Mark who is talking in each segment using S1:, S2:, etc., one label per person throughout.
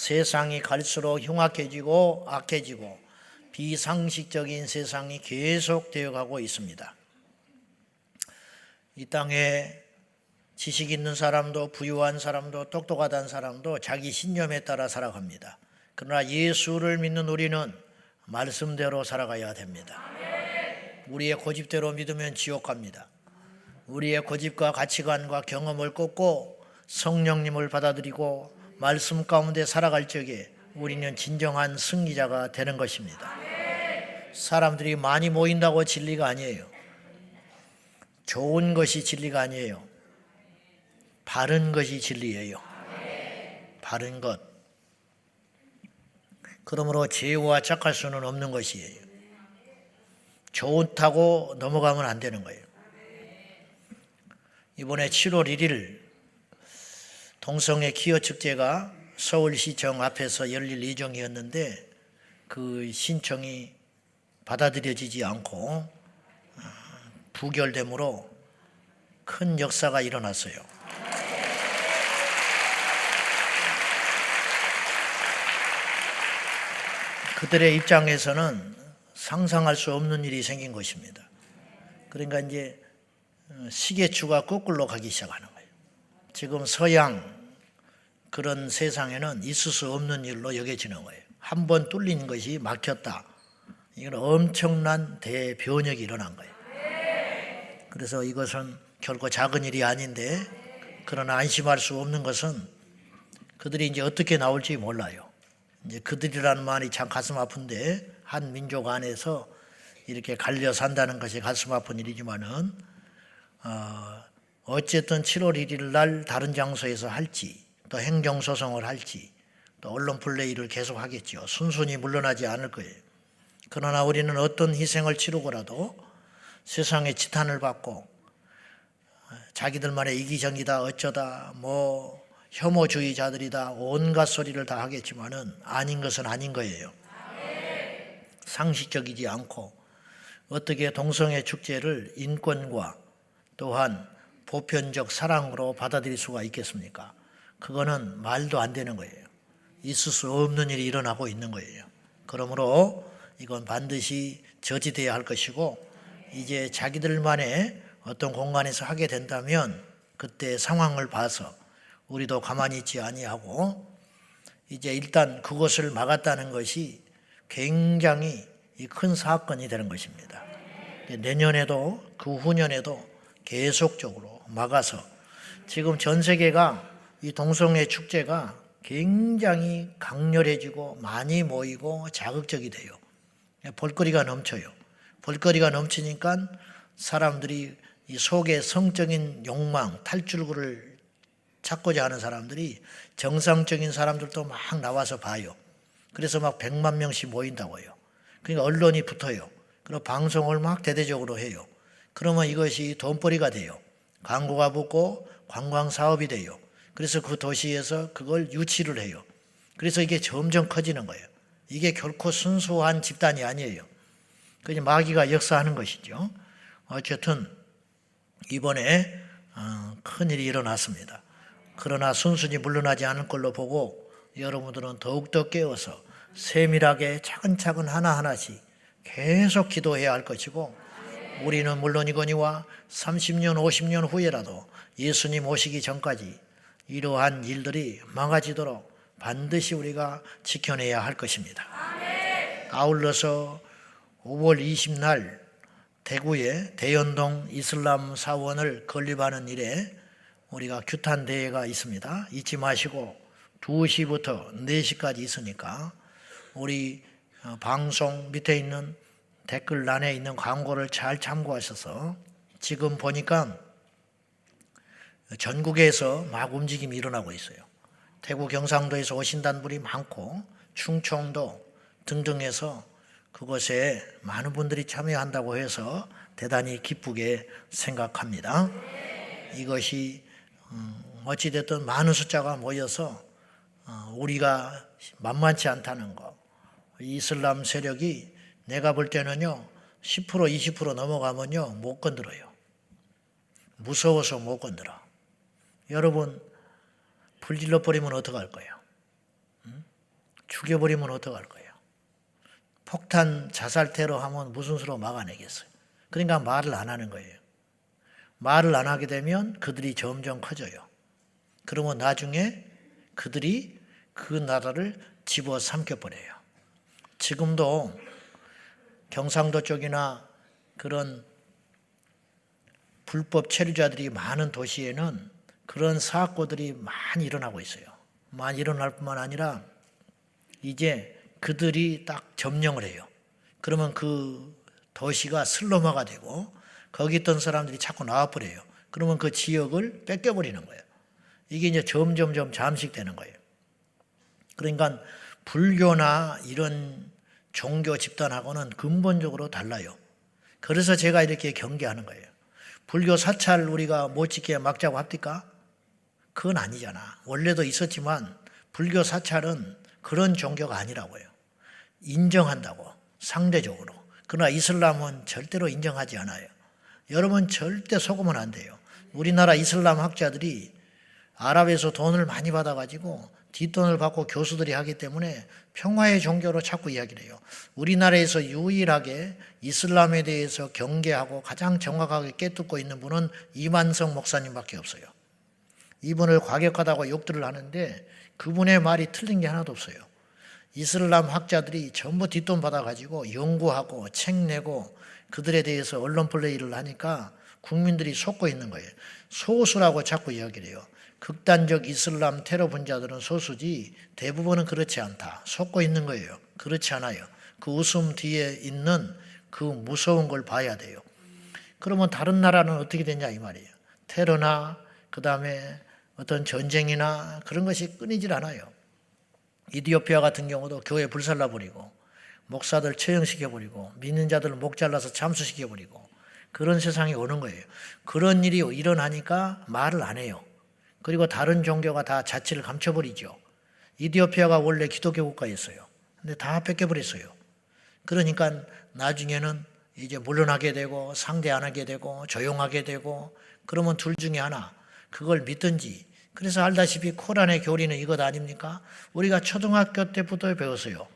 S1: 세상이 갈수록 흉악해지고 악해지고 비상식적인 세상이 계속되어 가고 있습니다. 이 땅에 지식 있는 사람도 부유한 사람도 똑똑하다는 사람도 자기 신념에 따라 살아갑니다. 그러나 예수를 믿는 우리는 말씀대로 살아가야 됩니다. 우리의 고집대로 믿으면 지옥 갑니다. 우리의 고집과 가치관과 경험을 꺾고 성령님을 받아들이고 말씀 가운데 살아갈 적에 우리는 진정한 승리자가 되는 것입니다. 사람들이 많이 모인다고 진리가 아니에요. 좋은 것이 진리가 아니에요. 바른 것이 진리예요. 바른 것. 그러므로 죄와 착할 수는 없는 것이에요. 좋다고 넘어가면 안 되는 거예요. 이번에 7월 1일 동성애 기어 축제가 서울시청 앞에서 열릴 예정이었는데 그 신청이 받아들여지지 않고 부결됨으로 큰 역사가 일어났어요. 그들의 입장에서는 상상할 수 없는 일이 생긴 것입니다. 그러니까 이제 시계추가 거꾸로 가기 시작하는 거예요. 지금 서양 그런 세상에는 있을 수 없는 일로 여겨지는 거예요. 한 번 뚫린 것이 막혔다. 이건 엄청난 대변혁이 일어난 거예요. 그래서 이것은 결코 작은 일이 아닌데, 그러나 안심할 수 없는 것은 그들이 이제 어떻게 나올지 몰라요. 이제 그들이라는 말이 참 가슴 아픈데, 한 민족 안에서 이렇게 갈려 산다는 것이 가슴 아픈 일이지만은 어쨌든 7월 1일 날 다른 장소에서 할지, 또 행정소송을 할지, 또 언론 플레이를 계속 하겠죠. 순순히 물러나지 않을 거예요. 그러나 우리는 어떤 희생을 치르고라도 세상의 지탄을 받고 자기들만의 이기적이다 어쩌다 뭐 혐오주의자들이다 온갖 소리를 다 하겠지만은 아닌 것은 아닌 거예요. 상식적이지 않고 어떻게 동성애 축제를 인권과 또한 보편적 사랑으로 받아들일 수가 있겠습니까? 그거는 말도 안 되는 거예요. 있을 수 없는 일이 일어나고 있는 거예요. 그러므로 이건 반드시 저지돼야 할 것이고, 이제 자기들만의 어떤 공간에서 하게 된다면 그때 상황을 봐서 우리도 가만히 있지 아니하고 이제 일단 그것을 막았다는 것이 굉장히 큰 사건이 되는 것입니다. 내년에도 그 후년에도 계속적으로 막아서, 지금 전 세계가 이 동성애 축제가 굉장히 강렬해지고 많이 모이고 자극적이 돼요. 볼거리가 넘쳐요. 볼거리가 넘치니까 사람들이 이 속에 성적인 욕망, 탈출구를 찾고자 하는 사람들이 정상적인 사람들도 막 나와서 봐요. 그래서 막 100만 명씩 모인다고요. 그러니까 언론이 붙어요. 그리고 방송을 막 대대적으로 해요. 그러면 이것이 돈벌이가 돼요. 광고가 붙고 관광 사업이 돼요. 그래서 그 도시에서 그걸 유치를 해요. 그래서 이게 점점 커지는 거예요. 이게 결코 순수한 집단이 아니에요. 그냥 마귀가 역사하는 것이죠. 어쨌든 이번에 큰일이 일어났습니다. 그러나 순순히 물러나지 않을 걸로 보고 여러분들은 더욱더 깨어서 세밀하게 차근차근 하나하나씩 계속 기도해야 할 것이고, 우리는 물론이거니와 30년, 50년 후에라도 예수님 오시기 전까지 이러한 일들이 망가지도록 반드시 우리가 지켜내야 할 것입니다. 아울러서 5월 20날 대구의 대연동 이슬람 사원을 건립하는 일에 우리가 규탄 대회가 있습니다. 잊지 마시고 2시부터 4시까지 있으니까 우리 방송 밑에 있는 댓글란에 있는 광고를 잘 참고하셔서, 지금 보니까 전국에서 막 움직임이 일어나고 있어요. 대구 경상도에서 오신다는 분이 많고 충청도 등등에서 그것에 많은 분들이 참여한다고 해서 대단히 기쁘게 생각합니다. 이것이 어찌됐든 많은 숫자가 모여서 우리가 만만치 않다는 거, 이슬람 세력이 내가 볼 때는요 10% 20% 넘어가면요 못 건드려요. 무서워서 못 건드려. 여러분 불질러 버리면 어떡할 거예요? 죽여버리면 어떡할 거예요? 폭탄 자살 테러 하면 무슨 수로 막아내겠어요? 그러니까 말을 안 하는 거예요. 말을 안 하게 되면 그들이 점점 커져요. 그러면 나중에 그들이 그 나라를 집어삼켜버려요. 지금도 경상도 쪽이나 그런 불법 체류자들이 많은 도시에는 그런 사고들이 많이 일어나고 있어요. 많이 일어날 뿐만 아니라 이제 그들이 딱 점령을 해요. 그러면 그 도시가 슬럼화가 되고 거기 있던 사람들이 자꾸 나와버려요. 그러면 그 지역을 뺏겨버리는 거예요. 이게 이제 점점점 잠식되는 거예요. 그러니까 불교나 이런 종교 집단하고는 근본적으로 달라요. 그래서 제가 이렇게 경계하는 거예요. 불교 사찰 우리가 못지게 막자고 합니까? 그건 아니잖아. 원래도 있었지만 불교 사찰은 그런 종교가 아니라고요. 인정한다고, 상대적으로. 그러나 이슬람은 절대로 인정하지 않아요. 여러분 절대 속으면 안 돼요. 우리나라 이슬람 학자들이 아랍에서 돈을 많이 받아가지고 뒷돈을 받고 교수들이 하기 때문에 평화의 종교로 자꾸 이야기를 해요. 우리나라에서 유일하게 이슬람에 대해서 경계하고 가장 정확하게 깨닫고 있는 분은 이만성 목사님밖에 없어요. 이분을 과격하다고 욕들을 하는데 그분의 말이 틀린 게 하나도 없어요. 이슬람 학자들이 전부 뒷돈 받아가지고 연구하고 책 내고 그들에 대해서 언론 플레이를 하니까 국민들이 속고 있는 거예요. 소수라고 자꾸 이야기를 해요. 극단적 이슬람 테러 분자들은 소수지 대부분은 그렇지 않다. 속고 있는 거예요. 그렇지 않아요. 그 웃음 뒤에 있는 그 무서운 걸 봐야 돼요. 그러면 다른 나라는 어떻게 되냐 이 말이에요. 테러나 그다음에 어떤 전쟁이나 그런 것이 끊이질 않아요. 이디오피아 같은 경우도 교회 불살라버리고 목사들 처형시켜버리고 믿는 자들 목 잘라서 참수시켜버리고 그런 세상이 오는 거예요. 그런 일이 일어나니까 말을 안 해요. 그리고 다른 종교가 다 자치를 감춰버리죠. 이디오피아가 원래 기독교 국가였어요. 근데 다 뺏겨버렸어요. 그러니까 나중에는 이제 물러나게 되고 상대 안 하게 되고 조용하게 되고 그러면 둘 중에 하나 그걸 믿든지. 그래서 알다시피 코란의 교리는 이것 아닙니까? 우리가 초등학교 때부터 배웠어요.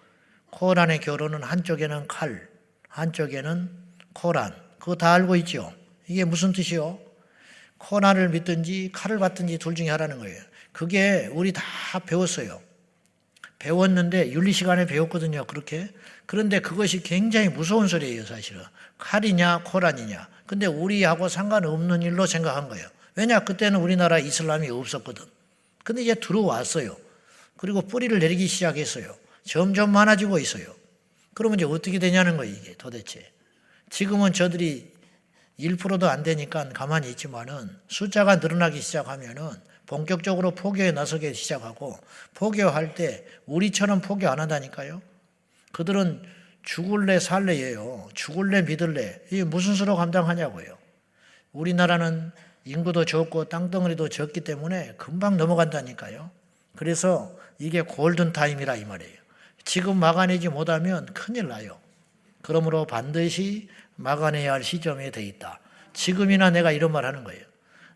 S1: 코란의 교로는 한쪽에는 칼, 한쪽에는 코란. 그거 다 알고 있죠? 이게 무슨 뜻이요? 코란을 믿든지 칼을 받든지 둘 중에 하라는 거예요. 그게 우리 다 배웠어요. 배웠는데 윤리 시간에 배웠거든요. 그렇게. 그런데 그것이 굉장히 무서운 소리예요. 사실은. 칼이냐 코란이냐. 근데 우리하고 상관없는 일로 생각한 거예요. 왜냐? 그때는 우리나라 이슬람이 없었거든. 근데 이제 들어왔어요. 그리고 뿌리를 내리기 시작했어요. 점점 많아지고 있어요. 그러면 이제 어떻게 되냐는 거예요. 이게 도대체. 지금은 저들이 1%도 안 되니까 가만히 있지만은 숫자가 늘어나기 시작하면은 본격적으로 포교에 나서기 시작하고 포교할 때 우리처럼 포교 안 한다니까요. 그들은 죽을래 살래예요. 죽을래 믿을래. 이게 무슨 수로 감당하냐고요. 우리나라는 인구도 적고 땅덩어리도 적기 때문에 금방 넘어간다니까요. 그래서 이게 골든타임이라 이 말이에요. 지금 막아내지 못하면 큰일 나요. 그러므로 반드시 막아내야 할 시점에 돼 있다. 지금이나 내가 이런 말 하는 거예요.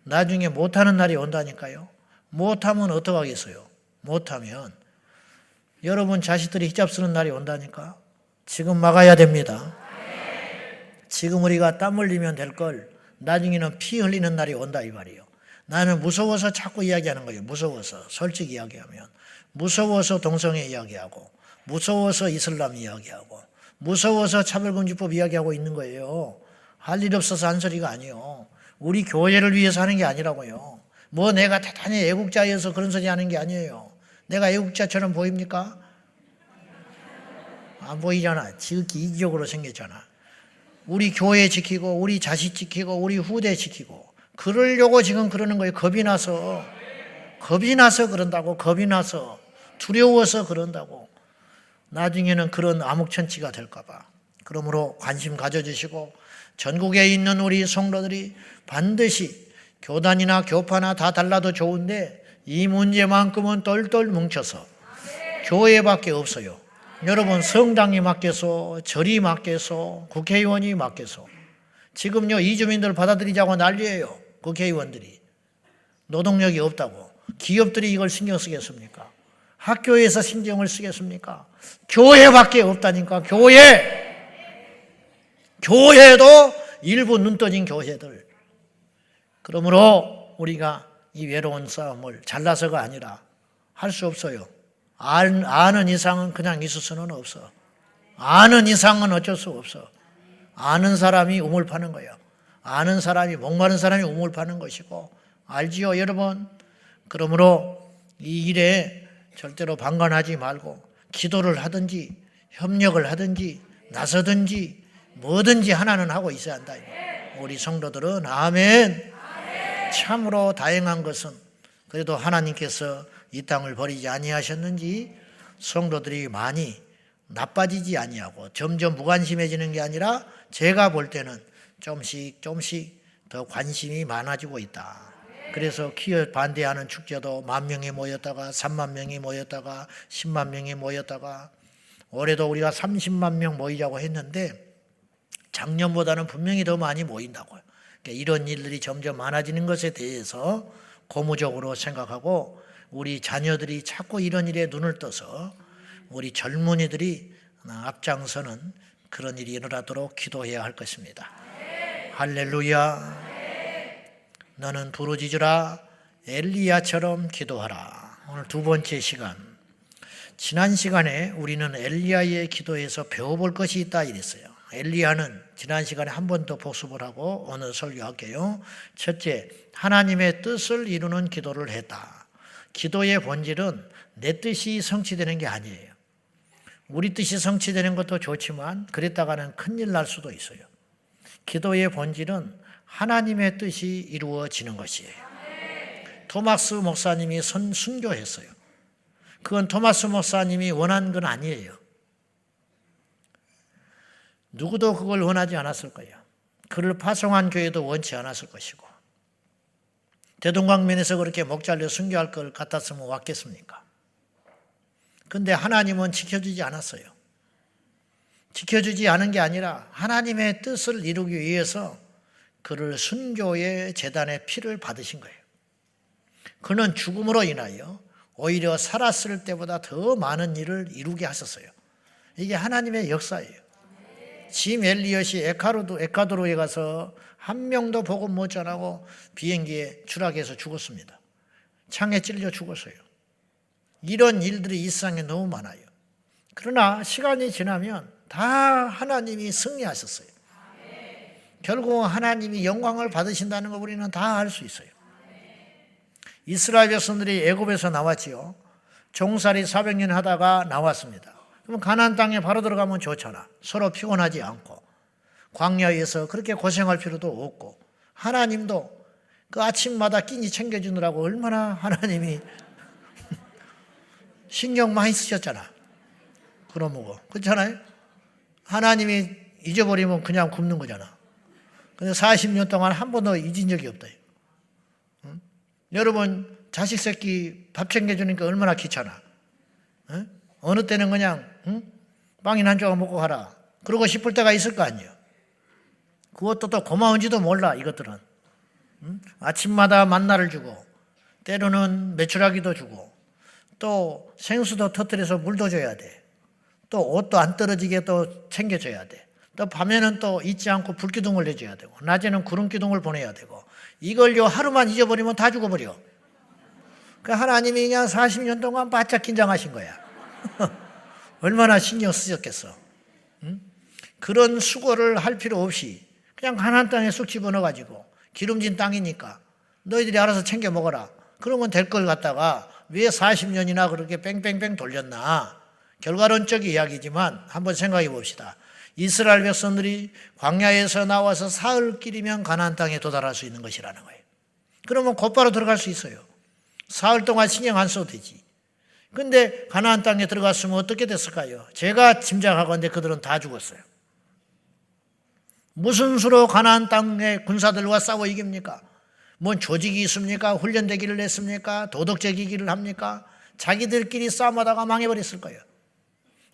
S1: 나중에 못하는 날이 온다니까요. 못하면 어떡하겠어요? 못하면 여러분 자식들이 히잡 쓰는 날이 온다니까. 지금 막아야 됩니다. 지금 우리가 땀 흘리면 될 걸 나중에는 피 흘리는 날이 온다 이 말이에요. 나는 무서워서 자꾸 이야기하는 거예요. 무서워서. 솔직히 이야기하면. 무서워서 동성애 이야기하고 무서워서 이슬람 이야기하고 무서워서 차별금지법 이야기하고 있는 거예요. 할 일 없어서 한 소리가 아니에요. 우리 교회를 위해서 하는 게 아니라고요. 뭐 내가 대단히 애국자여서 그런 소리 하는 게 아니에요. 내가 애국자처럼 보입니까? 안 보이잖아. 지극히 이기적으로 생겼잖아. 우리 교회 지키고 우리 자식 지키고 우리 후대 지키고 그러려고 지금 그러는 거예요. 겁이 나서 그런다고. 겁이 나서 두려워서 그런다고. 나중에는 그런 암흑천치가 될까 봐. 그러므로 관심 가져주시고 전국에 있는 우리 성도들이 반드시 교단이나 교파나 다 달라도 좋은데 이 문제만큼은 똘똘 뭉쳐서 교회밖에 없어요. 여러분 성당이 맡겨서 절이 맡겨서 국회의원이 맡겨서 지금요 이주민들 받아들이자고 난리예요. 국회의원들이. 노동력이 없다고. 기업들이 이걸 신경 쓰겠습니까? 학교에서 신경을 쓰겠습니까? 교회밖에 없다니까. 교회도 일부 눈 떠진 교회들. 그러므로 우리가 이 외로운 싸움을 잘나서가 아니라 할 수 없어요. 아는 이상은 그냥 있을 수는 없어. 아는 이상은 어쩔 수 없어. 아는 사람이 우물 파는 거예요. 아는 사람이, 목마른 사람이 우물 파는 것이고, 알지요, 여러분? 그러므로 이 일에 절대로 방관하지 말고 기도를 하든지 협력을 하든지 나서든지 뭐든지 하나는 하고 있어야 한다. 우리 성도들은 아멘. 참으로 다행한 것은 그래도 하나님께서 이 땅을 버리지 아니하셨는지 성도들이 많이 나빠지지 아니하고 점점 무관심해지는 게 아니라 제가 볼 때는 조금씩 더 관심이 많아지고 있다. 그래서 키어 반대하는 축제도 10,000명이 모였다가 30,000명이 모였다가 10만 명이 모였다가 올해도 우리가 30만 명 모이자고 했는데 작년보다는 분명히 더 많이 모인다고요. 그러니까 이런 일들이 점점 많아지는 것에 대해서 고무적으로 생각하고 우리 자녀들이 자꾸 이런 일에 눈을 떠서 우리 젊은이들이 앞장서는 그런 일이 일어나도록 기도해야 할 것입니다. 할렐루야. 너는 부르짖으라 엘리야처럼 기도하라. 오늘 두 번째 시간. 지난 시간에 우리는 엘리야의 기도에서 배워볼 것이 있다 이랬어요. 엘리야는 지난 시간에 한 번 더 복습을 하고 오늘 설교할게요. 첫째, 하나님의 뜻을 이루는 기도를 했다. 기도의 본질은 내 뜻이 성취되는 게 아니에요. 우리 뜻이 성취되는 것도 좋지만 그랬다가는 큰일 날 수도 있어요. 기도의 본질은 하나님의 뜻이 이루어지는 것이에요. 토마스 목사님이 순교했어요. 그건 토마스 목사님이 원한 건 아니에요. 누구도 그걸 원하지 않았을 거예요. 그를 파송한 교회도 원치 않았을 것이고 대동강변에서 그렇게 목 잘려 순교할 걸 같았으면 왔겠습니까? 그런데 하나님은 지켜주지 않았어요. 지켜주지 않은 게 아니라 하나님의 뜻을 이루기 위해서 그를 순교의 제단의 피를 받으신 거예요. 그는 죽음으로 인하여 오히려 살았을 때보다 더 많은 일을 이루게 하셨어요. 이게 하나님의 역사예요. 짐 엘리엇이 에콰도르에 가서 한 명도 복음 못 전하고 비행기에 추락해서 죽었습니다. 창에 찔려 죽었어요. 이런 일들이 이 세상에 너무 많아요. 그러나 시간이 지나면 다 하나님이 승리하셨어요. 결국 하나님이 영광을 받으신다는 거 우리는 다 알 수 있어요. 이스라엘 백성들이 애굽에서 나왔지요. 종살이 400년 하다가 나왔습니다. 그럼 가나안 땅에 바로 들어가면 좋잖아. 서로 피곤하지 않고 광야에서 그렇게 고생할 필요도 없고 하나님도 그 아침마다 끼니 챙겨주느라고 얼마나 하나님이 신경 많이 쓰셨잖아. 그러므로 그렇잖아요. 하나님이 잊어버리면 그냥 굶는 거잖아. 근데 40년 동안 한 번도 잊은 적이 없다. 응? 여러분 자식 새끼 밥 챙겨주니까 얼마나 귀찮아. 응? 어느 때는 그냥 빵이나 한 조각 먹고 가라. 그러고 싶을 때가 있을 거 아니에요. 그것도 또 고마운지도 몰라 이것들은. 아침마다 만나를 주고 때로는 메추라기도 주고 또 생수도 터뜨려서 물도 줘야 돼. 또 옷도 안 떨어지게 또 챙겨줘야 돼. 또 밤에는 또 잊지 않고 불기둥을 내줘야 되고 낮에는 구름기둥을 보내야 되고 이걸요 하루만 잊어버리면 다 죽어버려. 그 하나님이 그냥 40년 동안 바짝 긴장하신 거야. 얼마나 신경 쓰셨겠어. 그런 수고를 할 필요 없이 그냥 가나안 땅에 쑥 집어넣어가지고 기름진 땅이니까 너희들이 알아서 챙겨 먹어라. 그러면 될 걸 갖다가 왜 40년이나 그렇게 뺑뺑뺑 돌렸나. 결과론적 이야기지만 한번 생각해 봅시다. 이스라엘 백성들이 광야에서 나와서 사흘길이면 가나안 땅에 도달할 수 있는 것이라는 거예요. 그러면 곧바로 들어갈 수 있어요. 사흘 동안 신경 안 써도 되지. 근데 가나안 땅에 들어갔으면 어떻게 됐을까요? 제가 짐작하건대 그들은 다 죽었어요. 무슨 수로 가나안 땅의 군사들과 싸워 이깁니까? 뭔 조직이 있습니까? 훈련되기를 했습니까? 도덕적이기를 합니까? 자기들끼리 싸움하다가 망해버렸을 거예요.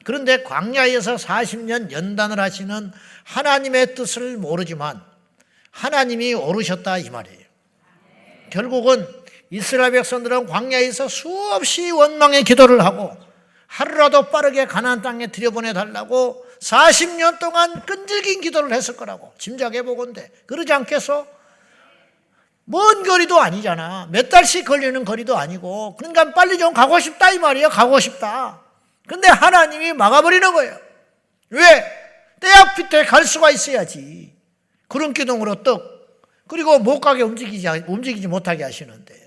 S1: 그런데 광야에서 40년 연단을 하시는 하나님의 뜻을 모르지만 하나님이 오르셨다 이 말이에요. 결국은 이스라엘 백성들은 광야에서 수없이 원망의 기도를 하고 하루라도 빠르게 가나안 땅에 들여보내달라고 40년 동안 끈질긴 기도를 했을 거라고 짐작해 보건대. 그러지 않겠어? 먼 거리도 아니잖아. 몇 달씩 걸리는 거리도 아니고. 그러니까 빨리 좀 가고 싶다 이 말이에요. 가고 싶다. 근데 하나님이 막아버리는 거예요. 왜? 때 앞밑에 갈 수가 있어야지. 구름 기둥으로 떡. 그리고 못 가게 움직이지 못하게 하시는데.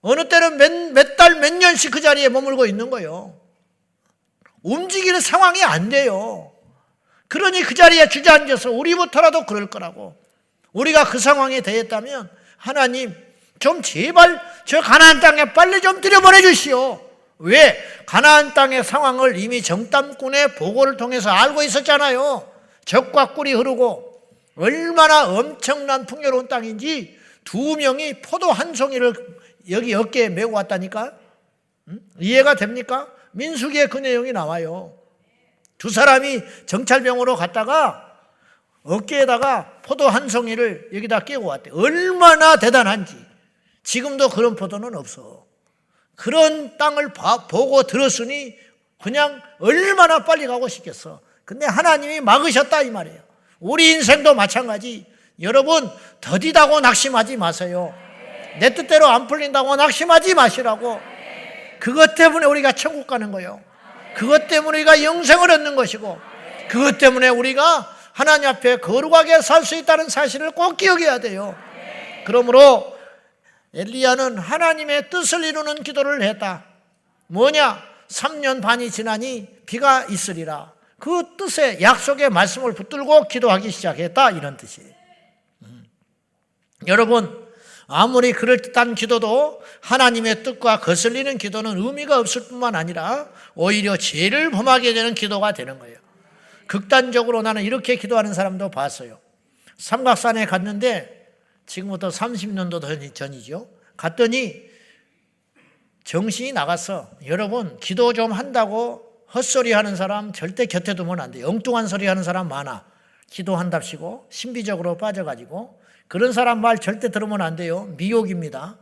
S1: 어느 때는 몇 달, 몇 년씩 그 자리에 머물고 있는 거예요. 움직이는 상황이 안 돼요. 그러니 그 자리에 주저앉아서 우리부터라도 그럴 거라고. 우리가 그 상황에 대했다면 하나님 좀 제발 저 가나안 땅에 빨리 좀 들여보내 주시오. 왜? 가나안 땅의 상황을 이미 정탐꾼의 보고를 통해서 알고 있었잖아요. 적과 꿀이 흐르고 얼마나 엄청난 풍요로운 땅인지 두 명이 포도 한 송이를 여기 어깨에 메고 왔다니까? 이해가 됩니까? 민수기에 그 내용이 나와요. 두 사람이 정찰병으로 갔다가 어깨에다가 포도 한 송이를 여기다 끼고 왔대. 얼마나 대단한지. 지금도 그런 포도는 없어. 그런 땅을 보고 들었으니 그냥 얼마나 빨리 가고 싶겠어. 근데 하나님이 막으셨다 이 말이에요. 우리 인생도 마찬가지. 여러분 더디다고 낙심하지 마세요. 내 뜻대로 안 풀린다고 낙심하지 마시라고. 그것 때문에 우리가 천국 가는 거예요. 그것 때문에 우리가 영생을 얻는 것이고 그것 때문에 우리가 하나님 앞에 거룩하게 살 수 있다는 사실을 꼭 기억해야 돼요. 그러므로 엘리야는 하나님의 뜻을 이루는 기도를 했다. 뭐냐? 3년 반이 지나니 비가 있으리라. 그 뜻의 약속의 말씀을 붙들고 기도하기 시작했다 이런 뜻이에요. 여러분 아무리 그럴듯한 기도도 하나님의 뜻과 거슬리는 기도는 의미가 없을 뿐만 아니라 오히려 죄를 범하게 되는 기도가 되는 거예요. 극단적으로 나는 이렇게 기도하는 사람도 봤어요. 삼각산에 갔는데 지금부터 30년도 전이죠. 갔더니 정신이 나갔어. 여러분 기도 좀 한다고 헛소리 하는 사람 절대 곁에 두면 안 돼요. 엉뚱한 소리 하는 사람 많아. 기도한답시고 신비적으로 빠져가지고 그런 사람 말 절대 들으면 안 돼요. 미혹입니다.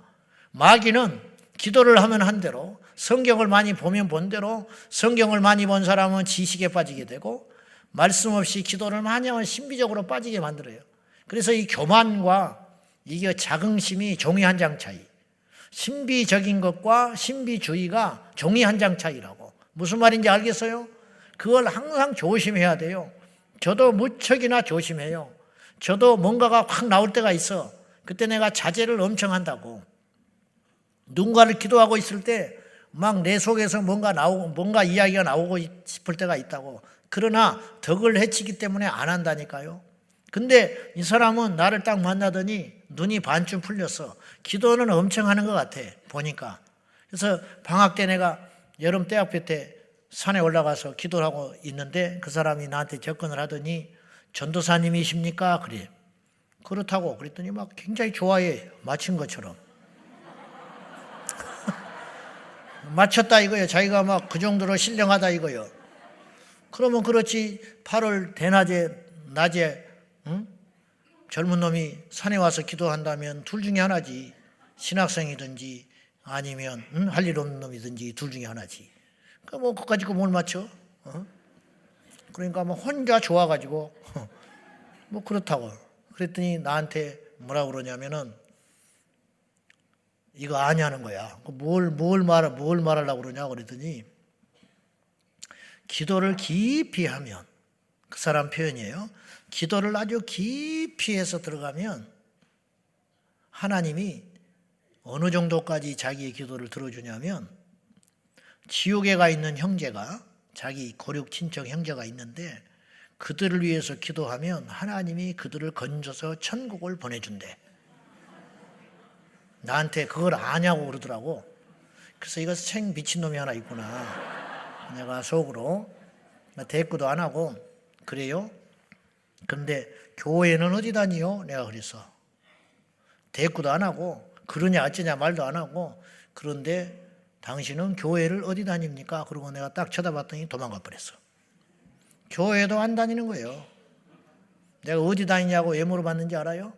S1: 마귀는 기도를 하면 한 대로 성경을 많이 보면 본 대로 성경을 많이 본 사람은 지식에 빠지게 되고 말씀 없이 기도를 많이 하면 신비적으로 빠지게 만들어요. 그래서 이 교만과 이게 자긍심이 종이 한 장 차이. 신비적인 것과 신비주의가 종이 한 장 차이라고. 무슨 말인지 알겠어요? 그걸 항상 조심해야 돼요. 저도 무척이나 조심해요. 저도 뭔가가 확 나올 때가 있어. 그때 내가 자제를 엄청 한다고. 누군가를 기도하고 있을 때 막 내 속에서 뭔가 이야기가 나오고 싶을 때가 있다고. 그러나 덕을 해치기 때문에 안 한다니까요. 근데 이 사람은 나를 딱 만나더니 눈이 반쯤 풀렸어. 기도는 엄청 하는 것 같아 보니까. 그래서 방학 때 내가 여름 대학교 때 산에 올라가서 기도를 하고 있는데 그 사람이 나한테 접근을 하더니 전도사님이십니까? 그래. 그렇다고 그랬더니 막 굉장히 좋아해. 맞힌 것처럼. 맞췄다 이거예요. 자기가 막 그 정도로 신령하다 이거예요. 그러면 그렇지 8월 낮에 젊은 놈이 산에 와서 기도한다면 둘 중에 하나지. 신학생이든지 아니면 할 일 없는 놈이든지 둘 중에 하나지. 그러니까 뭐 그거 가지고 뭘 맞춰? 그러니까 뭐 혼자 좋아가지고 뭐 그렇다고. 그랬더니 나한테 뭐라고 그러냐면은 이거 아냐는 거야. 뭘 말하려고 그러냐 그랬더니 기도를 깊이 하면 그 사람 표현이에요. 기도를 아주 깊이 해서 들어가면 하나님이 어느 정도까지 자기의 기도를 들어주냐면 지옥에 가 있는 형제가 자기 고륙 친척 형제가 있는데 그들을 위해서 기도하면 하나님이 그들을 건져서 천국을 보내준대. 나한테 그걸 아냐고 그러더라고. 그래서 이거 생 미친놈이 하나 있구나. 내가 속으로 대꾸도 안 하고 그래요? 근데 교회는 어디 다니요? 내가 그랬어. 대꾸도 안 하고 그러냐 어쩌냐 말도 안 하고 그런데 당신은 교회를 어디 다닙니까? 그러고 내가 딱 쳐다봤더니 도망가 버렸어. 교회도 안 다니는 거예요. 내가 어디 다니냐고 왜 물어봤는지 알아요?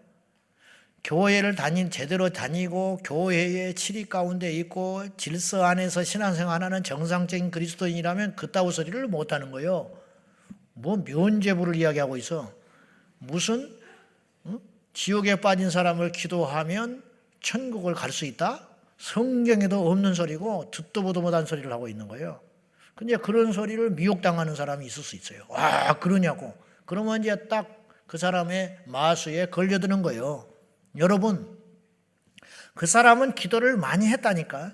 S1: 교회를 제대로 다니고 교회의 치리 가운데 있고 질서 안에서 신앙생활하는 정상적인 그리스도인이라면 그따위 소리를 못하는 거예요. 뭐 면죄부를 이야기하고 있어. 무슨 지옥에 빠진 사람을 기도하면 천국을 갈 수 있다? 성경에도 없는 소리고 듣도 보도 못한 소리를 하고 있는 거예요. 근데 그런 소리를 미혹당하는 사람이 있을 수 있어요. 와, 그러냐고. 그러면 이제 딱 그 사람의 마수에 걸려드는 거예요. 여러분, 그 사람은 기도를 많이 했다니까.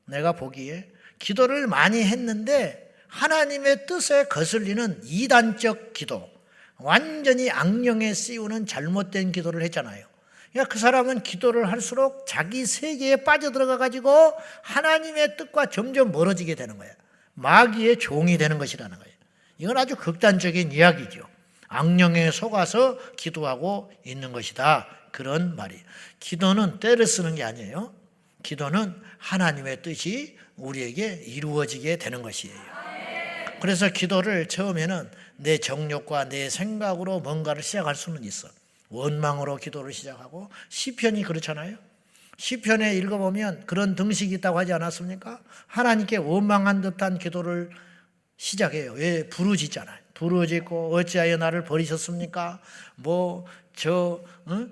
S1: 내가 보기에 기도를 많이 했는데 하나님의 뜻에 거슬리는 이단적 기도, 완전히 악령에 씌우는 잘못된 기도를 했잖아요. 그러니까 그 사람은 기도를 할수록 자기 세계에 빠져들어가 가지고 하나님의 뜻과 점점 멀어지게 되는 거예요. 마귀의 종이 되는 것이라는 거예요. 이건 아주 극단적인 이야기죠. 악령에 속아서 기도하고 있는 것이다. 그런 말이에요. 기도는 때를 쓰는 게 아니에요. 기도는 하나님의 뜻이 우리에게 이루어지게 되는 것이에요. 그래서 기도를 처음에는 내 정욕과 내 생각으로 뭔가를 시작할 수는 있어. 원망으로 기도를 시작하고, 시편이 그렇잖아요. 시편에 읽어보면 그런 등식이 있다고 하지 않았습니까? 하나님께 원망한 듯한 기도를 시작해요. 왜? 부르짖잖아요. 부르짖고 어찌하여 나를 버리셨습니까?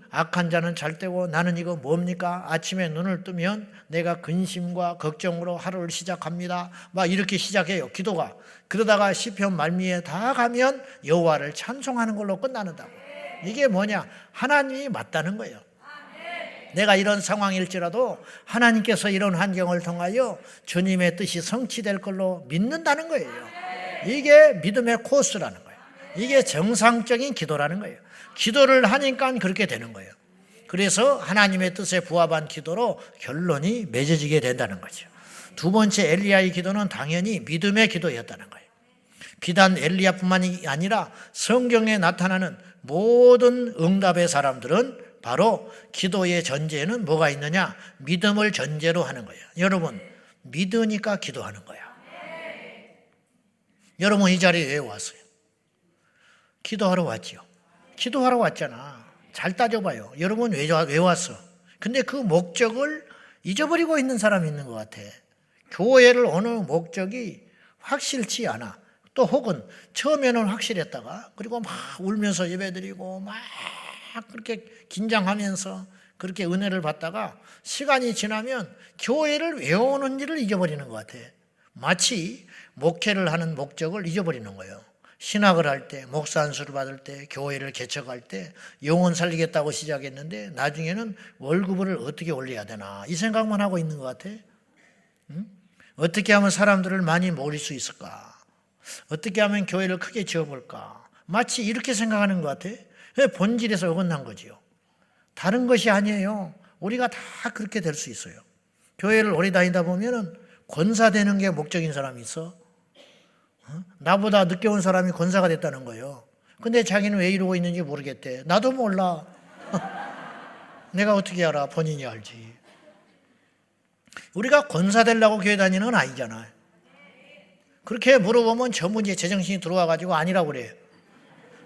S1: 악한 자는 잘 때고 나는 이거 뭡니까? 아침에 눈을 뜨면 내가 근심과 걱정으로 하루를 시작합니다. 막 이렇게 시작해요, 기도가. 그러다가 시편 말미에 다 가면 여호와를 찬송하는 걸로 끝나는다고. 이게 뭐냐? 하나님이 맞다는 거예요. 내가 이런 상황일지라도 하나님께서 이런 환경을 통하여 주님의 뜻이 성취될 걸로 믿는다는 거예요. 이게 믿음의 코스라는 거예요. 이게 정상적인 기도라는 거예요. 기도를 하니까 그렇게 되는 거예요. 그래서 하나님의 뜻에 부합한 기도로 결론이 맺어지게 된다는 거죠. 두 번째 엘리야의 기도는 당연히 믿음의 기도였다는 거예요. 비단 엘리야뿐만이 아니라 성경에 나타나는 모든 응답의 사람들은 바로 기도의 전제에는 뭐가 있느냐? 믿음을 전제로 하는 거예요. 여러분, 믿으니까 기도하는 거예요. 여러분, 이 자리에 왜 왔어요? 기도하러 왔지요. 기도하러 왔잖아. 잘 따져봐요. 여러분 왜 왔어? 근데 그 목적을 잊어버리고 있는 사람이 있는 것 같아. 교회를 어느 목적이 확실치 않아. 또 혹은 처음에는 확실했다가 그리고 막 울면서 예배드리고 막 그렇게 긴장하면서 그렇게 은혜를 받다가 시간이 지나면 교회를 왜 오는지를 잊어버리는 것 같아. 마치 목회를 하는 목적을 잊어버리는 거예요. 신학을 할 때, 목사 안수를 받을 때, 교회를 개척할 때 영혼 살리겠다고 시작했는데 나중에는 월급을 어떻게 올려야 되나 이 생각만 하고 있는 것 같아. 응? 어떻게 하면 사람들을 많이 모일 수 있을까? 어떻게 하면 교회를 크게 지어볼까? 마치 이렇게 생각하는 것 같아. 본질에서 어긋난 거지요. 다른 것이 아니에요. 우리가 다 그렇게 될 수 있어요. 교회를 오래 다니다 보면은 권사되는 게 목적인 사람이 있어. 나보다 늦게 온 사람이 권사가 됐다는 거예요. 근데 자기는 왜 이러고 있는지 모르겠대. 나도 몰라. 내가 어떻게 알아? 본인이 알지. 우리가 권사 되려고 교회 다니는 건 아니잖아요. 그렇게 물어보면 전부 이제 제정신이 들어와가지고 아니라고 그래요.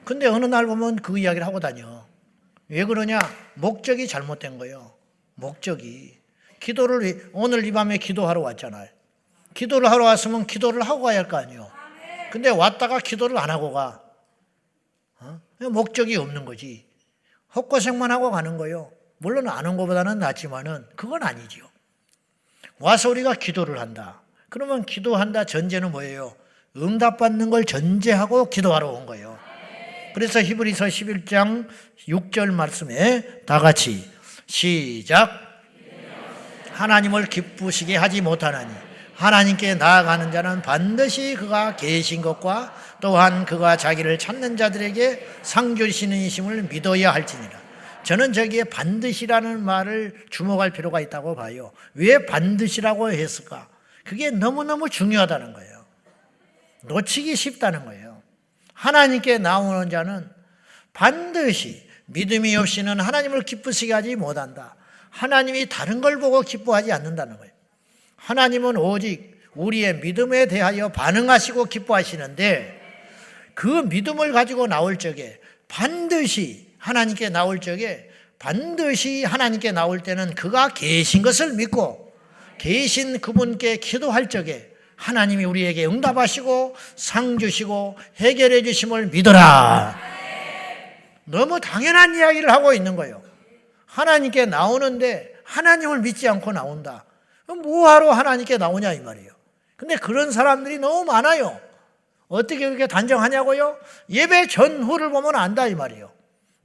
S1: 근데 어느 날 보면 그 이야기를 하고 다녀. 왜 그러냐? 목적이 잘못된 거예요. 목적이. 오늘 이 밤에 기도하러 왔잖아요. 기도를 하러 왔으면 기도를 하고 가야 할 거 아니에요. 근데 왔다가 기도를 안 하고 가. 목적이 없는 거지. 헛고생만 하고 가는 거예요. 물론 안 온 것보다는 낫지만은 그건 아니죠. 와서 우리가 기도를 한다. 그러면 기도한다 전제는 뭐예요? 응답받는 걸 전제하고 기도하러 온 거예요. 그래서 히브리서 11장 6절 말씀에 다 같이 시작. 하나님을 기쁘시게 하지 못하나니 하나님께 나아가는 자는 반드시 그가 계신 것과 또한 그가 자기를 찾는 자들에게 상 주시는 이심을 믿어야 할지니라. 저는 저기에 반드시라는 말을 주목할 필요가 있다고 봐요. 왜 반드시라고 했을까? 그게 너무너무 중요하다는 거예요. 놓치기 쉽다는 거예요. 하나님께 나오는 자는 반드시 믿음이 없이는 하나님을 기쁘시게 하지 못한다. 하나님이 다른 걸 보고 기뻐하지 않는다는 거예요. 하나님은 오직 우리의 믿음에 대하여 반응하시고 기뻐하시는데 그 믿음을 가지고 나올 적에 반드시 하나님께 나올 적에 반드시 하나님께 나올 때는 그가 계신 것을 믿고 계신 그분께 기도할 적에 하나님이 우리에게 응답하시고 상 주시고 해결해 주심을 믿어라. 너무 당연한 이야기를 하고 있는 거예요. 하나님께 나오는데 하나님을 믿지 않고 나온다. 그럼 뭐하러 하나님께 나오냐 이 말이에요. 근데 그런 사람들이 너무 많아요. 어떻게 그렇게 단정하냐고요? 예배 전후를 보면 안다 이 말이에요.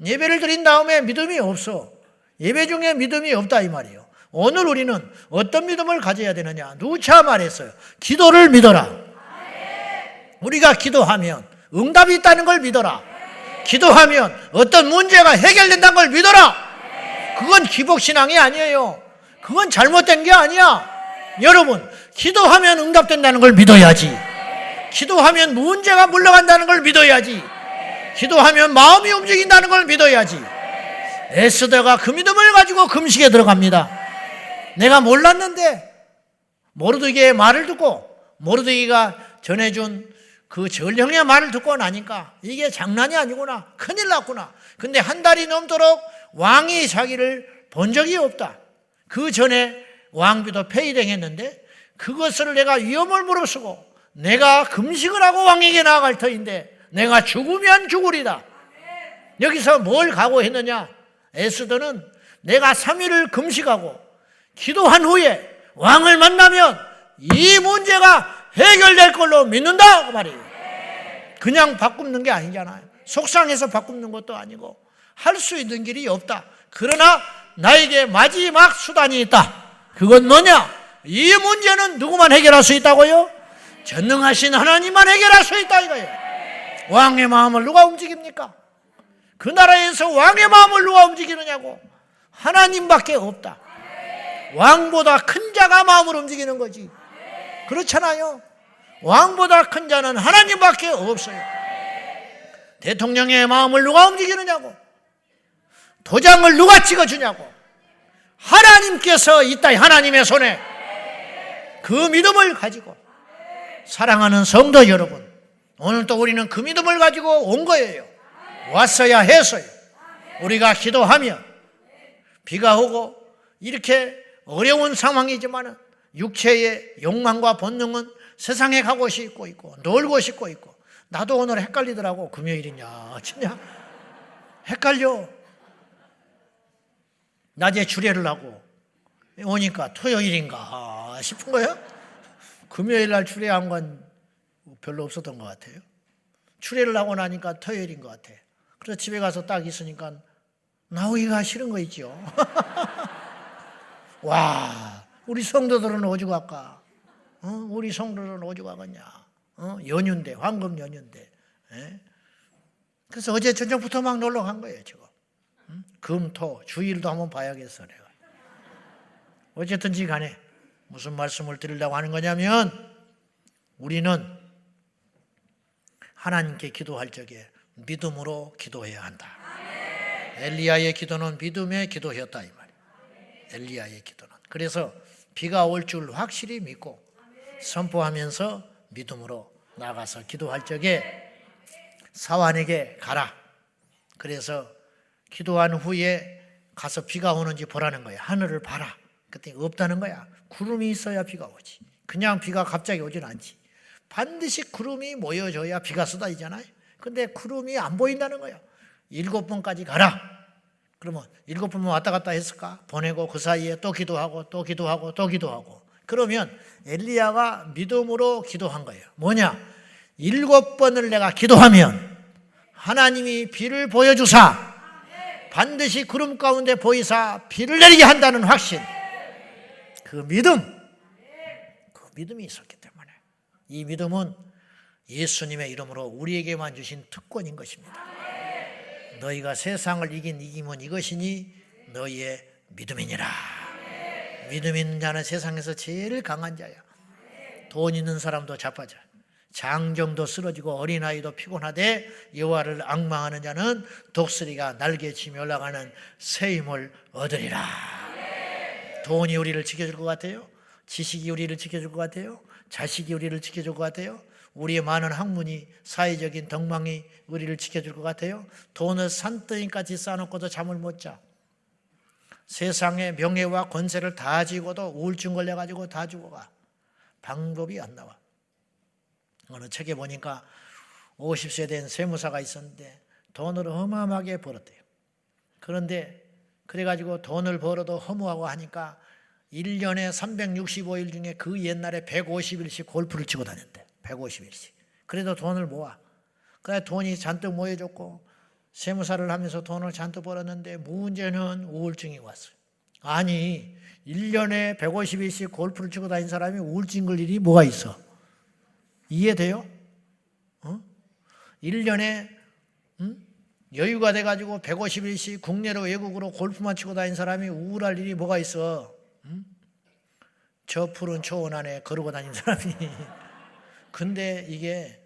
S1: 예배를 드린 다음에 믿음이 없어. 예배 중에 믿음이 없다 이 말이에요. 오늘 우리는 어떤 믿음을 가져야 되느냐? 누차 말했어요. 기도를 믿어라. 우리가 기도하면 응답이 있다는 걸 믿어라. 기도하면 어떤 문제가 해결된다는 걸 믿어라. 그건 기복신앙이 아니에요. 그건 잘못된 게 아니야. 여러분, 기도하면 응답된다는 걸 믿어야지. 기도하면 문제가 물러간다는 걸 믿어야지. 기도하면 마음이 움직인다는 걸 믿어야지. 에스더가 그 믿음을 가지고 금식에 들어갑니다. 내가 몰랐는데 모르드게의 말을 듣고 모르드게가 전해준 그 전령의 말을 듣고 나니까 이게 장난이 아니구나. 큰일 났구나. 근데 한 달이 넘도록 왕이 자기를 본 적이 없다. 그 전에 왕비도 폐위당했는데 그것을 내가 위험을 무릅쓰고 내가 금식을 하고 왕에게 나아갈 터인데 내가 죽으면 죽으리다. 여기서 뭘 각오했느냐? 에스더는 내가 3일을 금식하고 기도한 후에 왕을 만나면 이 문제가 해결될 걸로 믿는다 그 말이에요. 그냥 바꾸는 게 아니잖아요. 속상해서 바꾸는 것도 아니고 할 수 있는 길이 없다. 그러나 나에게 마지막 수단이 있다. 그건 뭐냐? 이 문제는 누구만 해결할 수 있다고요? 전능하신 하나님만 해결할 수 있다 이거예요. 왕의 마음을 누가 움직입니까? 그 나라에서 왕의 마음을 누가 움직이느냐고? 하나님밖에 없다. 왕보다 큰 자가 마음을 움직이는 거지. 그렇잖아요. 왕보다 큰 자는 하나님밖에 없어요. 대통령의 마음을 누가 움직이느냐고? 도장을 누가 찍어주냐고? 하나님께서 있다. 하나님의 손에 그 믿음을 가지고 사랑하는 성도 여러분, 오늘 또 우리는 그 믿음을 가지고 온 거예요. 왔어야 해서요. 우리가 기도하면 비가 오고 이렇게 어려운 상황이지만 육체의 욕망과 본능은 세상에 가고 싶고 있고 놀고 싶고 있고. 나도 오늘 헷갈리더라고. 금요일이냐 진짜 헷갈려. 낮에 주례를 하고 오니까 토요일인가 싶은 거예요. 금요일 날 주례한 건 별로 없었던 것 같아요. 주례를 하고 나니까 토요일인 것 같아. 그래서 집에 가서 딱 있으니까 나오기가 싫은 거 있죠. 와, 우리 성도들은 오죽 할까? 우리 성도들은 오죽 하겠냐? 연휴인데, 황금 연휴인데. 그래서 어제 저녁부터 막 놀러 간 거예요, 지금. 금, 토, 주일도 한번 봐야겠어, 내가. 어쨌든지 간에 무슨 말씀을 드리려고 하는 거냐면 우리는 하나님께 기도할 적에 믿음으로 기도해야 한다. 엘리야의 기도는 믿음의 기도였다 이 말이에요. 엘리야의 기도는. 그래서 비가 올 줄 확실히 믿고 선포하면서 믿음으로 나가서 기도할 적에 사환에게 가라. 그래서 기도한 후에 가서 비가 오는지 보라는 거야. 하늘을 봐라. 그때 없다는 거야. 구름이 있어야 비가 오지. 그냥 비가 갑자기 오진 않지. 반드시 구름이 모여져야 비가 쏟아지잖아요. 근데 구름이 안 보인다는 거예요. 7번까지 가라. 그러면 7번만 왔다 갔다 했을까? 보내고 그 사이에 또 기도하고 또 기도하고 또 기도하고. 그러면 엘리야가 믿음으로 기도한 거예요. 뭐냐? 7번을 내가 기도하면 하나님이 비를 보여주사 반드시 구름 가운데 보이사 비를 내리게 한다는 확신. 그 믿음이 있었기 때문에 이 믿음은 예수님의 이름으로 우리에게만 주신 특권인 것입니다. 너희가 세상을 이긴 이김은 이것이니 너희의 믿음이니라. 믿음 있는 자는 세상에서 제일 강한 자야. 돈 있는 사람도 자빠져. 장정도 쓰러지고 어린아이도 피곤하되 여호와를 앙망하는 자는 독수리가 날개치며 올라가는 새 힘을 얻으리라. 돈이 우리를 지켜줄 것 같아요? 지식이 우리를 지켜줄 것 같아요? 자식이 우리를 지켜줄 것 같아요? 우리의 많은 학문이, 사회적인 덕망이 우리를 지켜줄 것 같아요? 돈을 산더미까지 쌓아놓고도 잠을 못 자. 세상의 명예와 권세를 다 지고도 우울증 걸려가지고 다 죽어가. 방법이 안 나와. 어느 책에 보니까 50세 된 세무사가 있었는데 돈을 어마어마하게 벌었대요. 그런데 그래가지고 돈을 벌어도 허무하고 하니까 1년에 365일 중에 그 옛날에 150일씩 골프를 치고 다녔대. 150일씩. 그래도 돈을 모아. 그래 돈이 잔뜩 모여졌고 세무사를 하면서 돈을 잔뜩 벌었는데 문제는 우울증이 왔어요. 아니 1년에 150일씩 골프를 치고 다닌 사람이 우울증 걸 일이 뭐가 있어? 이해돼요? 1년에 여유가 돼가지고 150일씩 국내로 외국으로 골프만 치고 다닌 사람이 우울할 일이 뭐가 있어? 저 푸른 초원 안에 걸어고 다닌 사람이. 근데 이게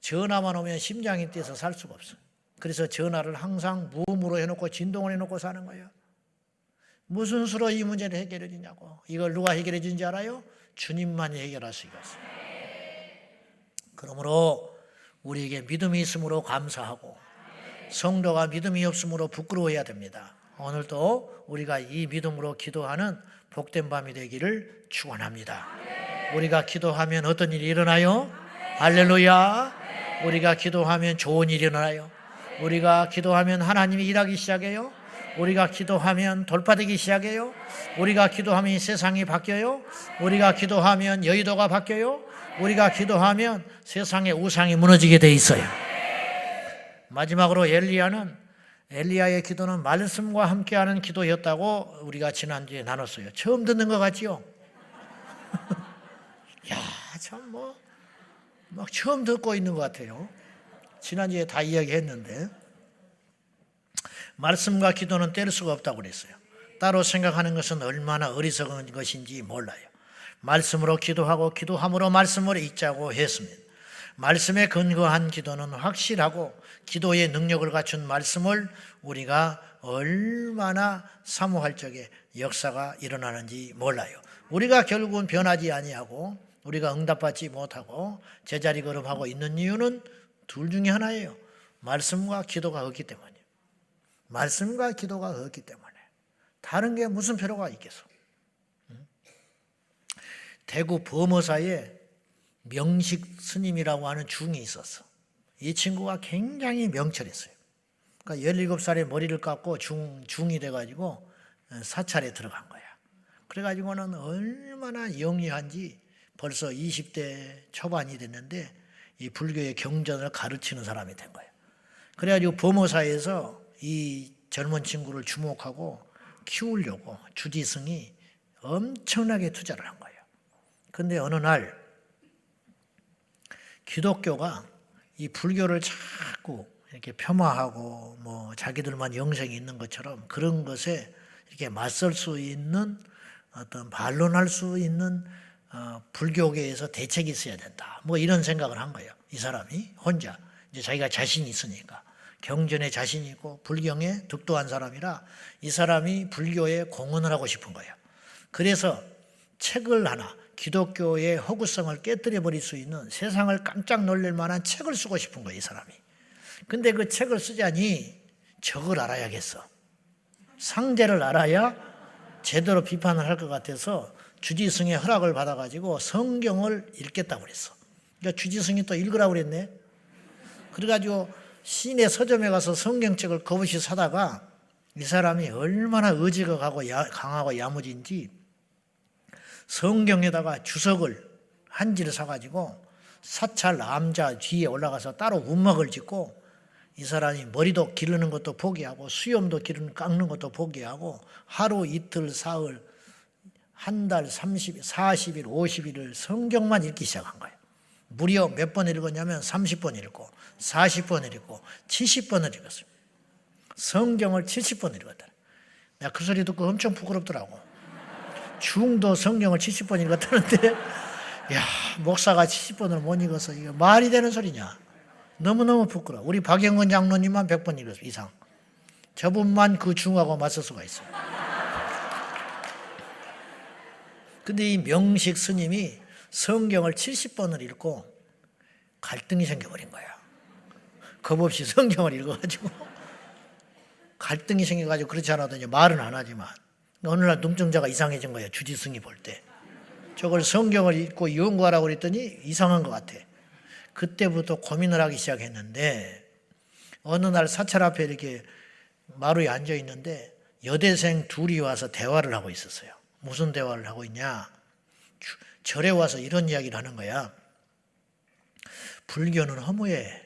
S1: 전화만 오면 심장이 뛰어서 살 수가 없어. 그래서 전화를 항상 무음으로 해놓고 진동을 해놓고 사는 거예요. 무슨 수로 이 문제를 해결해 주냐고. 이걸 누가 해결해 주는지 알아요? 주님만이 해결할 수 있어요. 그러므로 우리에게 믿음이 있으므로 감사하고 성도가 믿음이 없으므로 부끄러워해야 됩니다. 오늘도 우리가 이 믿음으로 기도하는 복된 밤이 되기를 축원합니다. 우리가 기도하면 어떤 일이 일어나요? 할렐루야. 우리가 기도하면 좋은 일이 일어나요. 우리가 기도하면 하나님이 일하기 시작해요. 우리가 기도하면 돌파되기 시작해요. 우리가 기도하면 세상이 바뀌어요. 우리가 기도하면 여의도가 바뀌어요. 우리가 기도하면 세상의 우상이 무너지게 돼 있어요. 마지막으로 엘리야의 기도는 말씀과 함께하는 기도였다고 우리가 지난주에 나눴어요. 처음 듣는 것 같지요? 야, 참 막 처음 듣고 있는 것 같아요. 지난주에 다 이야기했는데 말씀과 기도는 뗄 수가 없다고 그랬어요. 따로 생각하는 것은 얼마나 어리석은 것인지 몰라요. 말씀으로 기도하고 기도함으로 말씀을 읽자고 했습니다. 말씀에 근거한 기도는 확실하고 기도의 능력을 갖춘 말씀을 우리가 얼마나 사모할 적에 역사가 일어나는지 몰라요. 우리가 결국은 변하지 아니하고 우리가 응답받지 못하고 제자리 걸음하고 있는 이유는 둘 중에 하나예요. 말씀과 기도가 없기 때문이에요. 말씀과 기도가 없기 때문에. 다른 게 무슨 필요가 있겠어. 대구 범어사에 명식 스님이라고 하는 중이 있었어. 이 친구가 굉장히 명철했어요. 그러니까 17살에 머리를 깎고 중이 돼가지고 사찰에 들어간 거야. 그래가지고는 얼마나 영리한지 벌써 20대 초반이 됐는데 이 불교의 경전을 가르치는 사람이 된 거예요. 그래가지고 범어사에서 이 젊은 친구를 주목하고 키우려고 주지승이 엄청나게 투자를 한 거예요. 근데 어느 날 기독교가 이 불교를 자꾸 이렇게 폄하하고 뭐 자기들만 영생이 있는 것처럼 그런 것에 이렇게 맞설 수 있는 어떤 반론할 수 있는 불교계에서 대책이 있어야 된다. 뭐 이런 생각을 한 거예요. 이 사람이 혼자 이제 자기가 자신이 있으니까 경전에 자신이 있고 불경에 득도한 사람이라 이 사람이 불교에 공헌을 하고 싶은 거예요. 그래서 책을 하나 기독교의 허구성을 깨뜨려 버릴 수 있는 세상을 깜짝 놀랄 만한 책을 쓰고 싶은 거예요, 이 사람이. 근데 그 책을 쓰자니 적을 알아야겠어. 상대를 알아야 제대로 비판을 할 것 같아서 주지승의 허락을 받아가지고 성경을 읽겠다고 그랬어. 그러니까 주지승이 또 읽으라고 그랬네. 그래가지고 시내 서점에 가서 성경책을 겁없이 사다가 이 사람이 얼마나 의지가 강하고 야무진지 성경에다가 주석을 한지를 사가지고 사찰 암자 뒤에 올라가서 따로 운막을 짓고 이 사람이 머리도 기르는 것도 포기하고 수염도 깎는 것도 포기하고 하루 이틀 사흘 한 달 30일 40일 50일을 성경만 읽기 시작한 거예요. 무려 몇 번 읽었냐면 30번 읽고 40번 읽고 70번을 읽었어요. 성경을 70번 읽었다. 내가 그 소리 듣고 엄청 부끄럽더라고. 중도 성경을 70번 읽었다는데 야, 목사가 70번을 못 읽어서 이게 말이 되는 소리냐. 너무너무 부끄러워. 우리 박영근 장로님만 100번 읽었어 이상. 저분만 그 중하고 맞설 수가 있어요. 근데 이 명식 스님이 성경을 70번을 읽고 갈등이 생겨버린 거야. 겁없이 성경을 읽어가지고 갈등이 생겨가지고 그렇지 않아도 이제 말은 안 하지만 어느 날 눈동자가 이상해진 거예요. 주지승이 볼 때. 저걸 성경을 읽고 연구하라고 그랬더니 이상한 것 같아. 그때부터 고민을 하기 시작했는데 어느 날 사찰 앞에 이렇게 마루에 앉아 있는데 여대생 둘이 와서 대화를 하고 있었어요. 무슨 대화를 하고 있냐? 절에 와서 이런 이야기를 하는 거야. 불교는 허무해.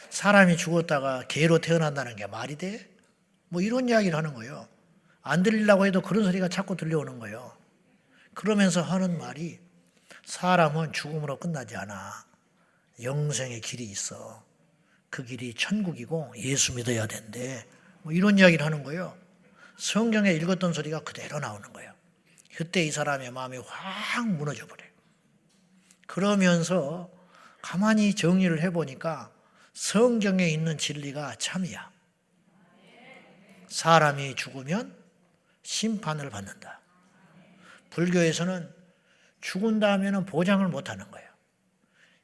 S1: 사람이 죽었다가 개로 태어난다는 게 말이 돼? 뭐 이런 이야기를 하는 거예요. 안 들리려고 해도 그런 소리가 자꾸 들려오는 거예요. 그러면서 하는 말이 사람은 죽음으로 끝나지 않아. 영생의 길이 있어. 그 길이 천국이고 예수 믿어야 된대. 뭐 이런 이야기를 하는 거예요. 성경에 읽었던 소리가 그대로 나오는 거예요. 그때 이 사람의 마음이 확 무너져 버려요. 그러면서 가만히 정리를 해보니까 성경에 있는 진리가 참이야. 사람이 죽으면 심판을 받는다. 불교에서는 죽은 다음에는 보장을 못하는 거예요.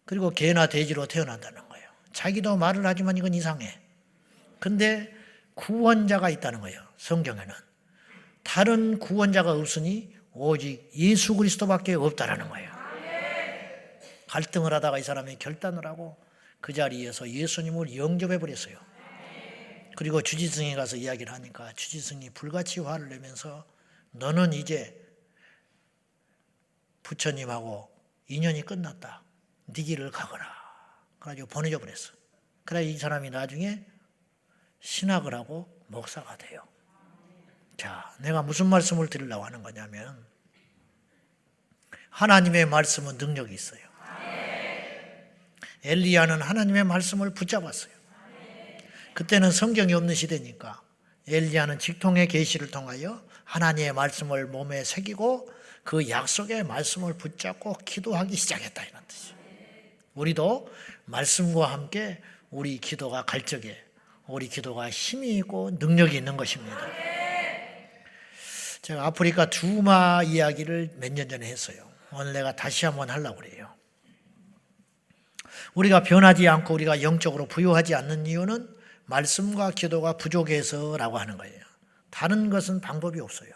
S1: 그리고 개나 돼지로 태어난다는 거예요. 자기도 말을 하지만 이건 이상해. 근데 구원자가 있다는 거예요. 성경에는. 다른 구원자가 없으니 오직 예수 그리스도밖에 없다라는 거예요. 갈등을 하다가 이 사람이 결단을 하고 그 자리에서 예수님을 영접해 버렸어요. 그리고 주지승에 가서 이야기를 하니까 주지승이 불같이 화를 내면서 너는 이제 부처님하고 인연이 끝났다. 네 길을 가거라. 그래가지고 보내줘 버렸어. 그래 이 사람이 나중에 신학을 하고 목사가 돼요. 자, 내가 무슨 말씀을 드리려고 하는 거냐면 하나님의 말씀은 능력이 있어요. 엘리야는 하나님의 말씀을 붙잡았어요. 그때는 성경이 없는 시대니까 엘리야는 직통의 계시를 통하여 하나님의 말씀을 몸에 새기고 그 약속의 말씀을 붙잡고 기도하기 시작했다 이런 뜻이에요. 우리도 말씀과 함께 우리 기도가 갈 적에 우리 기도가 힘이 있고 능력이 있는 것입니다. 제가 아프리카 두마 이야기를 몇 년 전에 했어요. 오늘 내가 다시 한번 하려고 그래요. 우리가 변하지 않고 우리가 영적으로 부유하지 않는 이유는 말씀과 기도가 부족해서라고 하는 거예요. 다른 것은 방법이 없어요.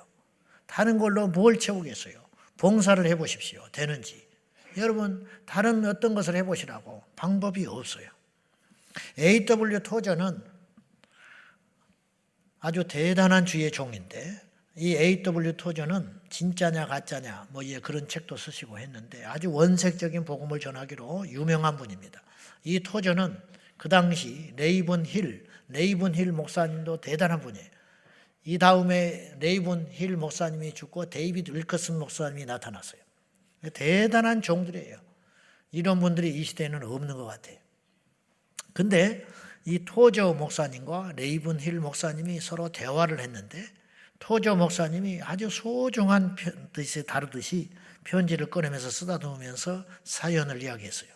S1: 다른 걸로 뭘 채우겠어요? 봉사를 해보십시오. 되는지. 여러분 다른 어떤 것을 해보시라고 방법이 없어요. A.W. 토저는 아주 대단한 주의 종인데 이 A.W. 토저는 진짜냐 가짜냐 뭐 그런 책도 쓰시고 했는데 아주 원색적인 복음을 전하기로 유명한 분입니다. 이 토저는 그 당시 레이븐 힐 목사님도 대단한 분이에요. 이 다음에 레이븐 힐 목사님이 죽고 데이비드 윌커슨 목사님이 나타났어요. 대단한 종들이에요. 이런 분들이 이 시대에는 없는 것 같아요. 근데 이 토저 목사님과 레이븐 힐 목사님이 서로 대화를 했는데 토저 목사님이 아주 소중한 뜻이 다루듯이 편지를 꺼내면서 쓰다듬으면서 사연을 이야기했어요.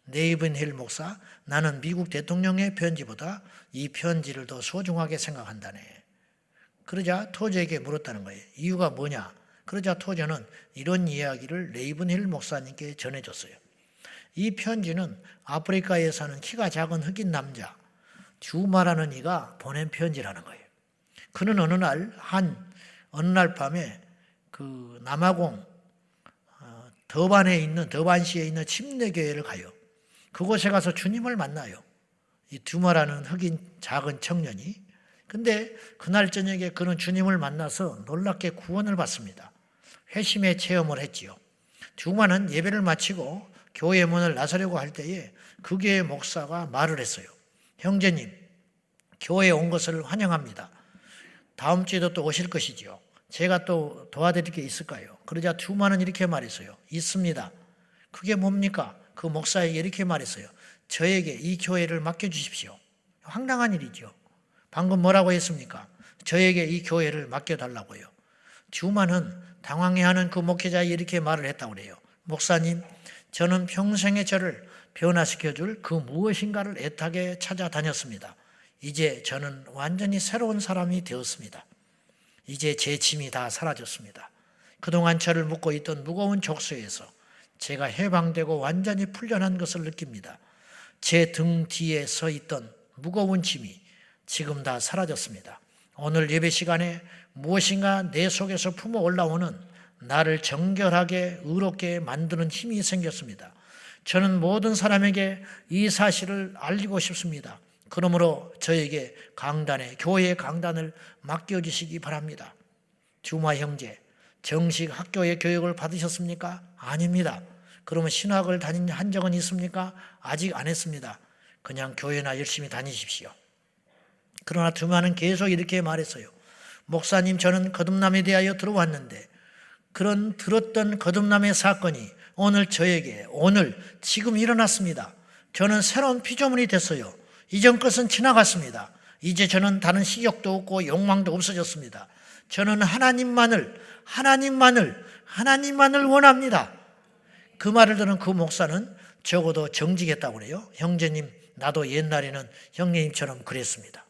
S1: 레이븐 힐 목사, 나는 미국 대통령의 편지보다 이 편지를 더 소중하게 생각한다네. 그러자 토저에게 물었다는 거예요. 이유가 뭐냐? 그러자 토저는 이런 이야기를 레이븐 힐 목사님께 전해줬어요. 이 편지는 아프리카에 사는 키가 작은 흑인 남자 듀마라는 이가 보낸 편지라는 거예요. 그는 어느 날 밤에 그 남아공 더반시에 있는 침례교회를 가요. 그곳에 가서 주님을 만나요. 이 듀마라는 흑인 작은 청년이. 근데 그날 저녁에 그는 주님을 만나서 놀랍게 구원을 받습니다. 회심의 체험을 했지요. 듀마는 예배를 마치고 교회 문을 나서려고 할 때에 그 교회 목사가 말을 했어요. 형제님, 교회에 온 것을 환영합니다. 다음 주에도 또 오실 것이지요. 제가 또 도와드릴 게 있을까요? 그러자 듀마는 이렇게 말했어요. 있습니다. 그게 뭡니까? 그 목사에게 이렇게 말했어요. 저에게 이 교회를 맡겨주십시오. 황당한 일이죠. 방금 뭐라고 했습니까? 저에게 이 교회를 맡겨달라고요. 듀마는 당황해하는 그 목회자에 이렇게 말을 했다고 그래요. 목사님, 저는 평생의 저를 변화시켜줄 그 무엇인가를 애타게 찾아다녔습니다. 이제 저는 완전히 새로운 사람이 되었습니다. 이제 제 짐이 다 사라졌습니다. 그동안 저를 묶고 있던 무거운 족쇄에서 제가 해방되고 완전히 풀려난 것을 느낍니다. 제 등 뒤에 서 있던 무거운 짐이 지금 다 사라졌습니다. 오늘 예배 시간에 무엇인가 내 속에서 품어 올라오는 나를 정결하게 의롭게 만드는 힘이 생겼습니다. 저는 모든 사람에게 이 사실을 알리고 싶습니다. 그러므로 저에게 교회 강단을 맡겨주시기 바랍니다. 주마 형제, 정식 학교의 교육을 받으셨습니까? 아닙니다. 그러면 신학을 한 적은 있습니까? 아직 안 했습니다. 그냥 교회나 열심히 다니십시오. 그러나 두마는 계속 이렇게 말했어요. 목사님, 저는 거듭남에 대하여 들어왔는데 그런 들었던 거듭남의 사건이 지금 일어났습니다. 저는 새로운 피조물이 됐어요. 이전 것은 지나갔습니다. 이제 저는 다른 식욕도 없고 욕망도 없어졌습니다. 저는 하나님만을 원합니다. 그 말을 들은 그 목사는 적어도 정직했다고 그래요. 형제님, 나도 옛날에는 형님처럼 그랬습니다.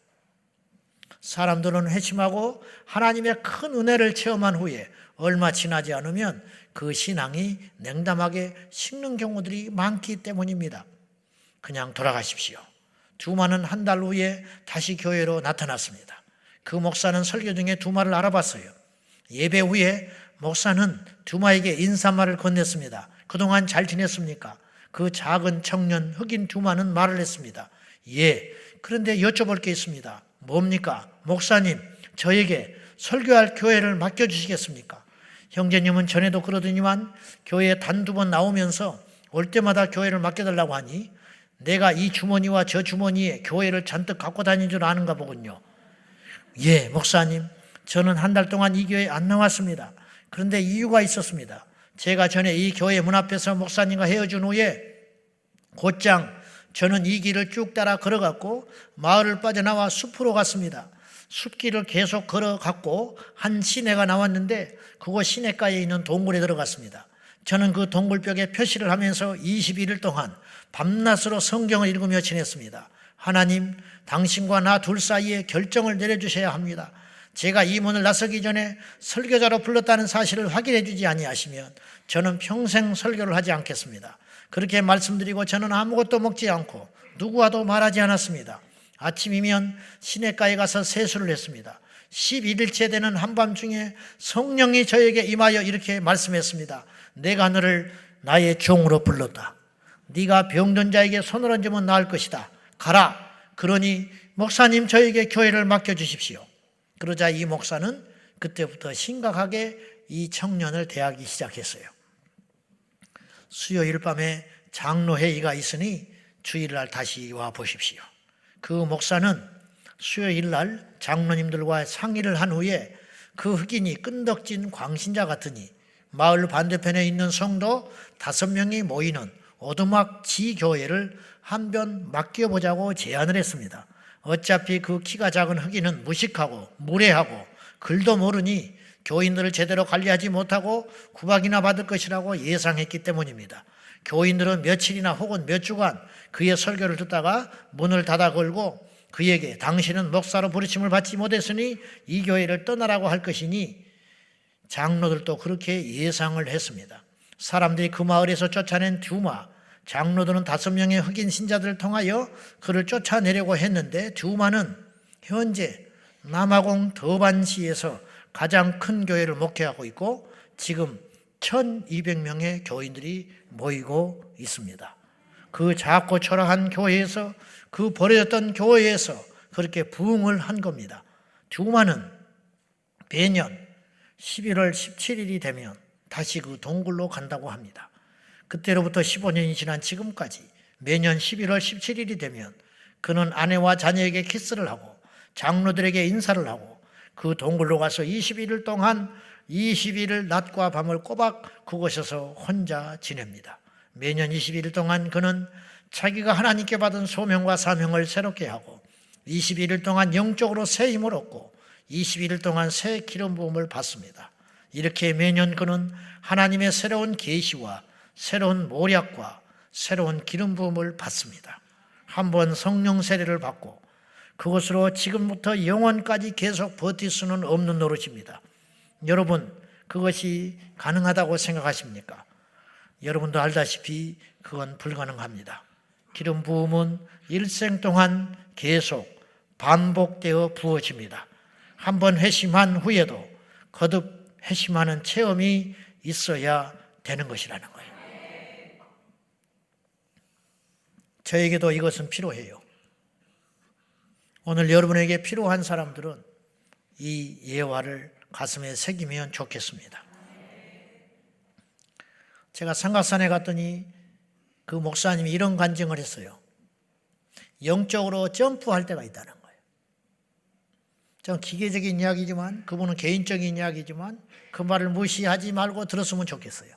S1: 사람들은 회심하고 하나님의 큰 은혜를 체험한 후에 얼마 지나지 않으면 그 신앙이 냉담하게 식는 경우들이 많기 때문입니다. 그냥 돌아가십시오. 두마는 한 달 후에 다시 교회로 나타났습니다. 그 목사는 설교 중에 두마를 알아봤어요. 예배 후에 목사는 두마에게 인사말을 건넸습니다. 그동안 잘 지냈습니까? 그 작은 청년 흑인 두마는 말을 했습니다. 예, 그런데 여쭤볼 게 있습니다. 뭡니까? 목사님, 저에게 설교할 교회를 맡겨주시겠습니까? 형제님은 전에도 그러더니만 교회에 단두 번 나오면서 올 때마다 교회를 맡겨달라고 하니 내가 이 주머니와 저 주머니에 교회를 잔뜩 갖고 다닌 줄 아는가 보군요. 예, 목사님, 저는 한 달 동안 이 교회에 안 나왔습니다. 그런데 이유가 있었습니다. 제가 전에 이 교회 문 앞에서 목사님과 헤어진 후에 곧장 저는 이 길을 쭉 따라 걸어갔고 마을을 빠져나와 숲으로 갔습니다. 숲길을 계속 걸어갔고 한 시내가 나왔는데 그곳 시내가에 있는 동굴에 들어갔습니다. 저는 그 동굴벽에 표시를 하면서 21일 동안 밤낮으로 성경을 읽으며 지냈습니다. 하나님, 당신과 나 둘 사이에 결정을 내려주셔야 합니다. 제가 이 문을 나서기 전에 설교자로 불렀다는 사실을 확인해 주지 아니하시면 저는 평생 설교를 하지 않겠습니다. 그렇게 말씀드리고 저는 아무것도 먹지 않고 누구와도 말하지 않았습니다. 아침이면 시내가에 가서 세수를 했습니다. 11일째 되는 한밤중에 성령이 저에게 임하여 이렇게 말씀했습니다. 내가 너를 나의 종으로 불렀다. 네가 병든 자에게 손을 얹으면 나을 것이다. 가라. 그러니 목사님, 저에게 교회를 맡겨주십시오. 그러자 이 목사는 그때부터 심각하게 이 청년을 대하기 시작했어요. 수요일 밤에 장로회의가 있으니 주일날 다시 와 보십시오. 그 목사는 수요일날 장로님들과 상의를 한 후에 그 흑인이 끈덕진 광신자 같으니 마을 반대편에 있는 성도 5명이 모이는 오두막 지교회를 한번 맡겨보자고 제안을 했습니다. 어차피 그 키가 작은 흑인은 무식하고 무례하고 글도 모르니 교인들을 제대로 관리하지 못하고 구박이나 받을 것이라고 예상했기 때문입니다. 교인들은 며칠이나 혹은 몇 주간 그의 설교를 듣다가 문을 닫아 걸고 그에게 당신은 목사로 부르심을 받지 못했으니 이 교회를 떠나라고 할 것이니 장로들도 그렇게 예상을 했습니다. 사람들이 그 마을에서 쫓아낸 두마, 장로들은 5명의 흑인 신자들을 통하여 그를 쫓아내려고 했는데 두마는 현재 남아공 더반시에서 가장 큰 교회를 목회하고 있고 지금 1200명의 교인들이 모이고 있습니다. 그 작고 초라한 교회에서, 그 버려졌던 교회에서 그렇게 부흥을 한 겁니다. 두마는 매년 11월 17일이 되면 다시 그 동굴로 간다고 합니다. 그때로부터 15년이 지난 지금까지 매년 11월 17일이 되면 그는 아내와 자녀에게 키스를 하고 장로들에게 인사를 하고 그 동굴로 가서 21일 동안 20일을 낮과 밤을 꼬박 그곳에서 혼자 지냅니다. 매년 21일 동안 그는 자기가 하나님께 받은 소명과 사명을 새롭게 하고 21일 동안 영적으로 새 힘을 얻고 21일 동안 새 기름 부음을 받습니다. 이렇게 매년 그는 하나님의 새로운 계시와 새로운 모략과 새로운 기름 부음을 받습니다. 한번 성령 세례를 받고 그것으로 지금부터 영원까지 계속 버틸 수는 없는 노릇입니다. 여러분, 그것이 가능하다고 생각하십니까? 여러분도 알다시피 그건 불가능합니다. 기름 부음은 일생 동안 계속 반복되어 부어집니다. 한번 회심한 후에도 거듭 회심하는 체험이 있어야 되는 것이라는 거예요. 저에게도 이것은 필요해요. 오늘 여러분에게 필요한 사람들은 이 예화를 가슴에 새기면 좋겠습니다. 제가 삼각산에 갔더니 그 목사님이 이런 간증을 했어요. 영적으로 점프할 때가 있다는 거예요. 좀 기계적인 이야기지만, 그분은 개인적인 이야기지만 그 말을 무시하지 말고 들었으면 좋겠어요.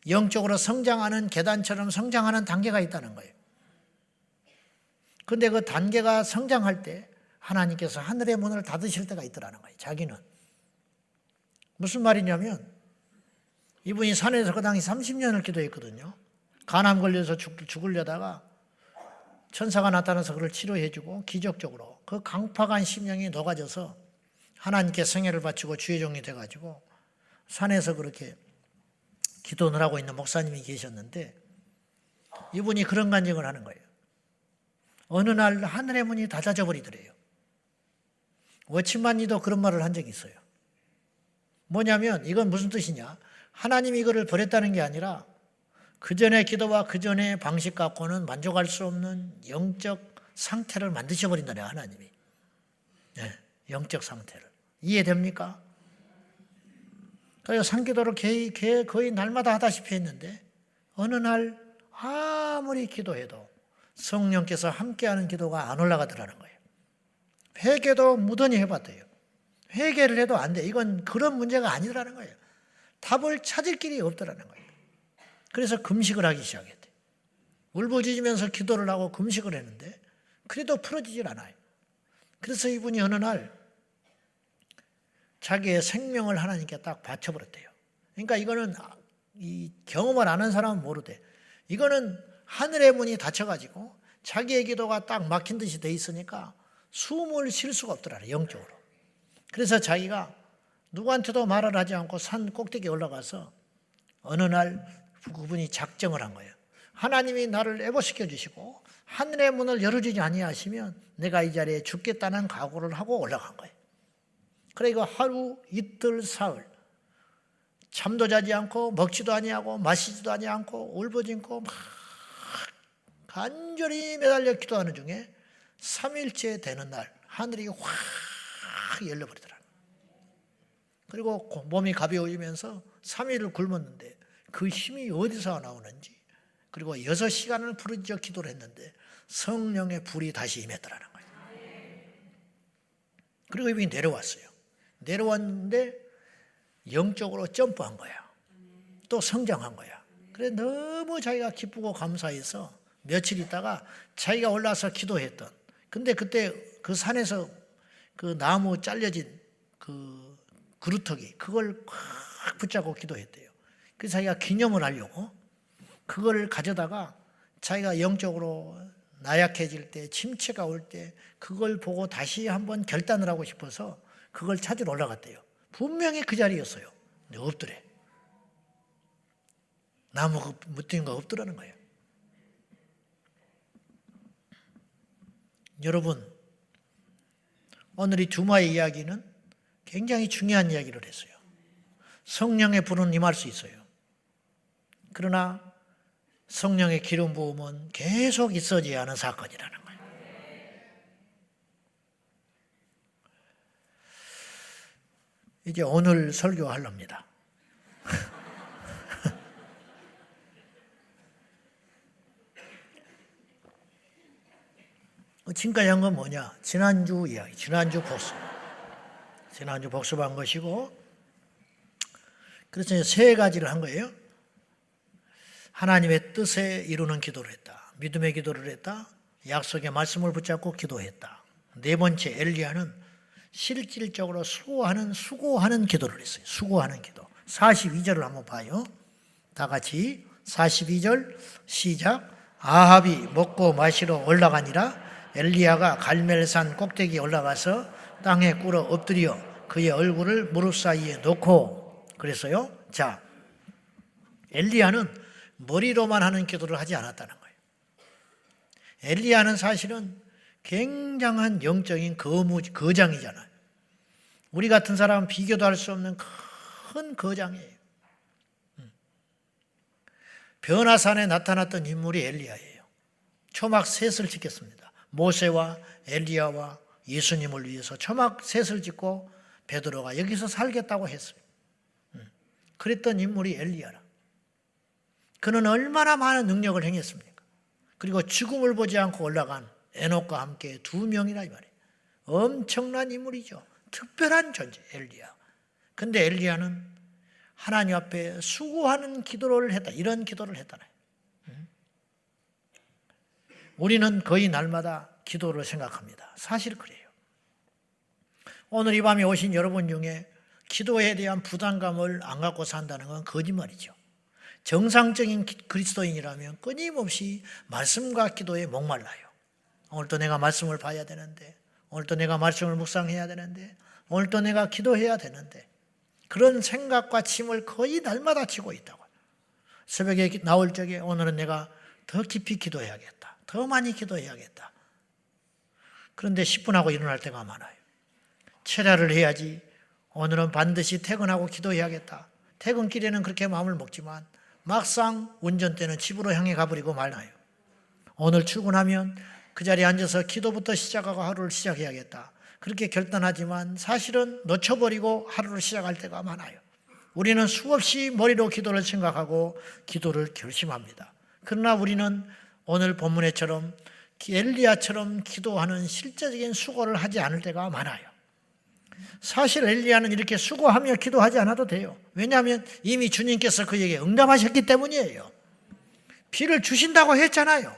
S1: 영적으로 성장하는 계단처럼 성장하는 단계가 있다는 거예요. 그런데 그 단계가 성장할 때 하나님께서 하늘의 문을 닫으실 때가 있더라는 거예요. 자기는. 무슨 말이냐면 이분이 산에서 그 당시 30년을 기도했거든요. 간암 걸려서 죽으려다가 천사가 나타나서 그를 치료해주고 기적적으로 그 강팍한 심령이 녹아져서 하나님께 성회를 바치고 주의 종이 돼가지고 산에서 그렇게 기도를 하고 있는 목사님이 계셨는데 이분이 그런 간증을 하는 거예요. 어느 날 하늘의 문이 닫아져 버리더래요. 워치만이도 그런 말을 한 적이 있어요. 뭐냐면 이건 무슨 뜻이냐? 하나님이 이거를 버렸다는 게 아니라 그 전의 기도와 그 전의 방식 갖고는 만족할 수 없는 영적 상태를 만드셔 버린다네요. 하나님이. 네, 영적 상태를. 이해됩니까? 그래서 산기도를 거의 날마다 하다시피 했는데 어느 날 아무리 기도해도 성령께서 함께하는 기도가 안 올라가더라는 거예요. 회개도 무던히 해봤대요. 회개를 해도 안 돼. 이건 그런 문제가 아니더라는 거예요. 답을 찾을 길이 없더라는 거예요. 그래서 금식을 하기 시작했대요. 울부짖으면서 기도를 하고 금식을 했는데 그래도 풀어지질 않아요. 그래서 이분이 어느 날 자기의 생명을 하나님께 딱 바쳐버렸대요. 그러니까 이거는 이 경험을 아는 사람은 모르대. 이거는 하늘의 문이 닫혀가지고 자기의 기도가 딱 막힌 듯이 돼 있으니까 숨을 쉴 수가 없더라, 영적으로. 그래서 자기가 누구한테도 말을 하지 않고 산 꼭대기에 올라가서 어느 날 그분이 작정을 한 거예요. 하나님이 나를 애보시켜 주시고 하늘의 문을 열어주지 아니하시면 내가 이 자리에 죽겠다는 각오를 하고 올라간 거예요. 그래 이거 하루, 이틀, 사흘 잠도 자지 않고 먹지도 아니하고 마시지도 아니하고 울부짖고 막 간절히 매달려 기도하는 중에 3일째 되는 날 하늘이 확 열려버리더라. 그리고 몸이 가벼워지면서 3일을 굶었는데 그 힘이 어디서 나오는지, 그리고 6시간을 부르짖어 기도를 했는데 성령의 불이 다시 임했더라는 거예요. 그리고 이분이 내려왔어요. 내려왔는데 영적으로 점프한 거야. 또 성장한 거야. 그래 너무 자기가 기쁘고 감사해서 며칠 있다가 자기가 올라서 기도했던, 근데 그때 그 산에서 그 나무 잘려진 그 그루터기 그걸 확 붙잡고 기도했대요. 그래서 자기가 기념을 하려고 그걸 가져다가 자기가 영적으로 나약해질 때, 침체가 올 때 그걸 보고 다시 한번 결단을 하고 싶어서 그걸 찾으러 올라갔대요. 분명히 그 자리였어요. 근데 없더래. 나무 묶인 거 없더라는 거예요. 여러분, 오늘 이 두마의 이야기는 굉장히 중요한 이야기를 했어요. 성령의 불은 임할 수 있어요. 그러나 성령의 기름 부음은 계속 있어져야 하는 사건이라는 거예요. 이제 오늘 설교하렵니다. 지금까지 한 건 뭐냐? 지난주 이야기, 지난주 복습한 것이고, 그래서 세 가지를 한 거예요. 하나님의 뜻에 이루는 기도를 했다. 믿음의 기도를 했다. 약속의 말씀을 붙잡고 기도했다. 네 번째, 엘리야는 실질적으로 수고하는 기도를 했어요. 수고하는 기도. 42절을 한번 봐요. 다 같이 42절 시작. 아합이 먹고 마시러 올라가니라. 엘리야가 갈멜산 꼭대기에 올라가서 땅에 꿇어 엎드려 그의 얼굴을 무릎 사이에 놓고 그랬어요. 자, 엘리야는 머리로만 하는 기도를 하지 않았다는 거예요. 엘리야는 사실은 굉장한 영적인 거장이잖아요. 우리 같은 사람은 비교도 할 수 없는 큰 거장이에요. 변화산에 나타났던 인물이 엘리야예요. 초막 셋을 짓겠습니다. 모세와 엘리야와 예수님을 위해서 초막 셋을 짓고 베드로가 여기서 살겠다고 했어요. 그랬던 인물이 엘리야라. 그는 얼마나 많은 능력을 행했습니까? 그리고 죽음을 보지 않고 올라간 에녹과 함께 2명이라 이 말이에요. 엄청난 인물이죠. 특별한 존재 엘리야. 근데 엘리야는 하나님 앞에 수고하는 기도를 했다. 이런 기도를 했다네. 우리는 거의 날마다 기도를 생각합니다. 사실 그래요. 오늘 이 밤에 오신 여러분 중에 기도에 대한 부담감을 안 갖고 산다는 건 거짓말이죠. 정상적인 그리스도인이라면 끊임없이 말씀과 기도에 목말라요. 오늘도 내가 말씀을 봐야 되는데, 오늘도 내가 말씀을 묵상해야 되는데, 오늘도 내가 기도해야 되는데, 그런 생각과 침을 거의 날마다 치고 있다고요. 새벽에 나올 적에 오늘은 내가 더 깊이 기도해야겠다. 더 많이 기도해야겠다. 그런데 10분 하고 일어날 때가 많아요. 철야를 해야지. 오늘은 반드시 퇴근하고 기도해야겠다. 퇴근길에는 그렇게 마음을 먹지만 막상 운전대는 집으로 향해 가버리고 말아요. 오늘 출근하면 그 자리에 앉아서 기도부터 시작하고 하루를 시작해야겠다. 그렇게 결단하지만 사실은 놓쳐버리고 하루를 시작할 때가 많아요. 우리는 수없이 머리로 기도를 생각하고 기도를 결심합니다. 그러나 우리는 오늘 본문에처럼 엘리야처럼 기도하는 실제적인 수고를 하지 않을 때가 많아요. 사실 엘리야는 이렇게 수고하며 기도하지 않아도 돼요. 왜냐하면 이미 주님께서 그에게 응답하셨기 때문이에요. 비를 주신다고 했잖아요.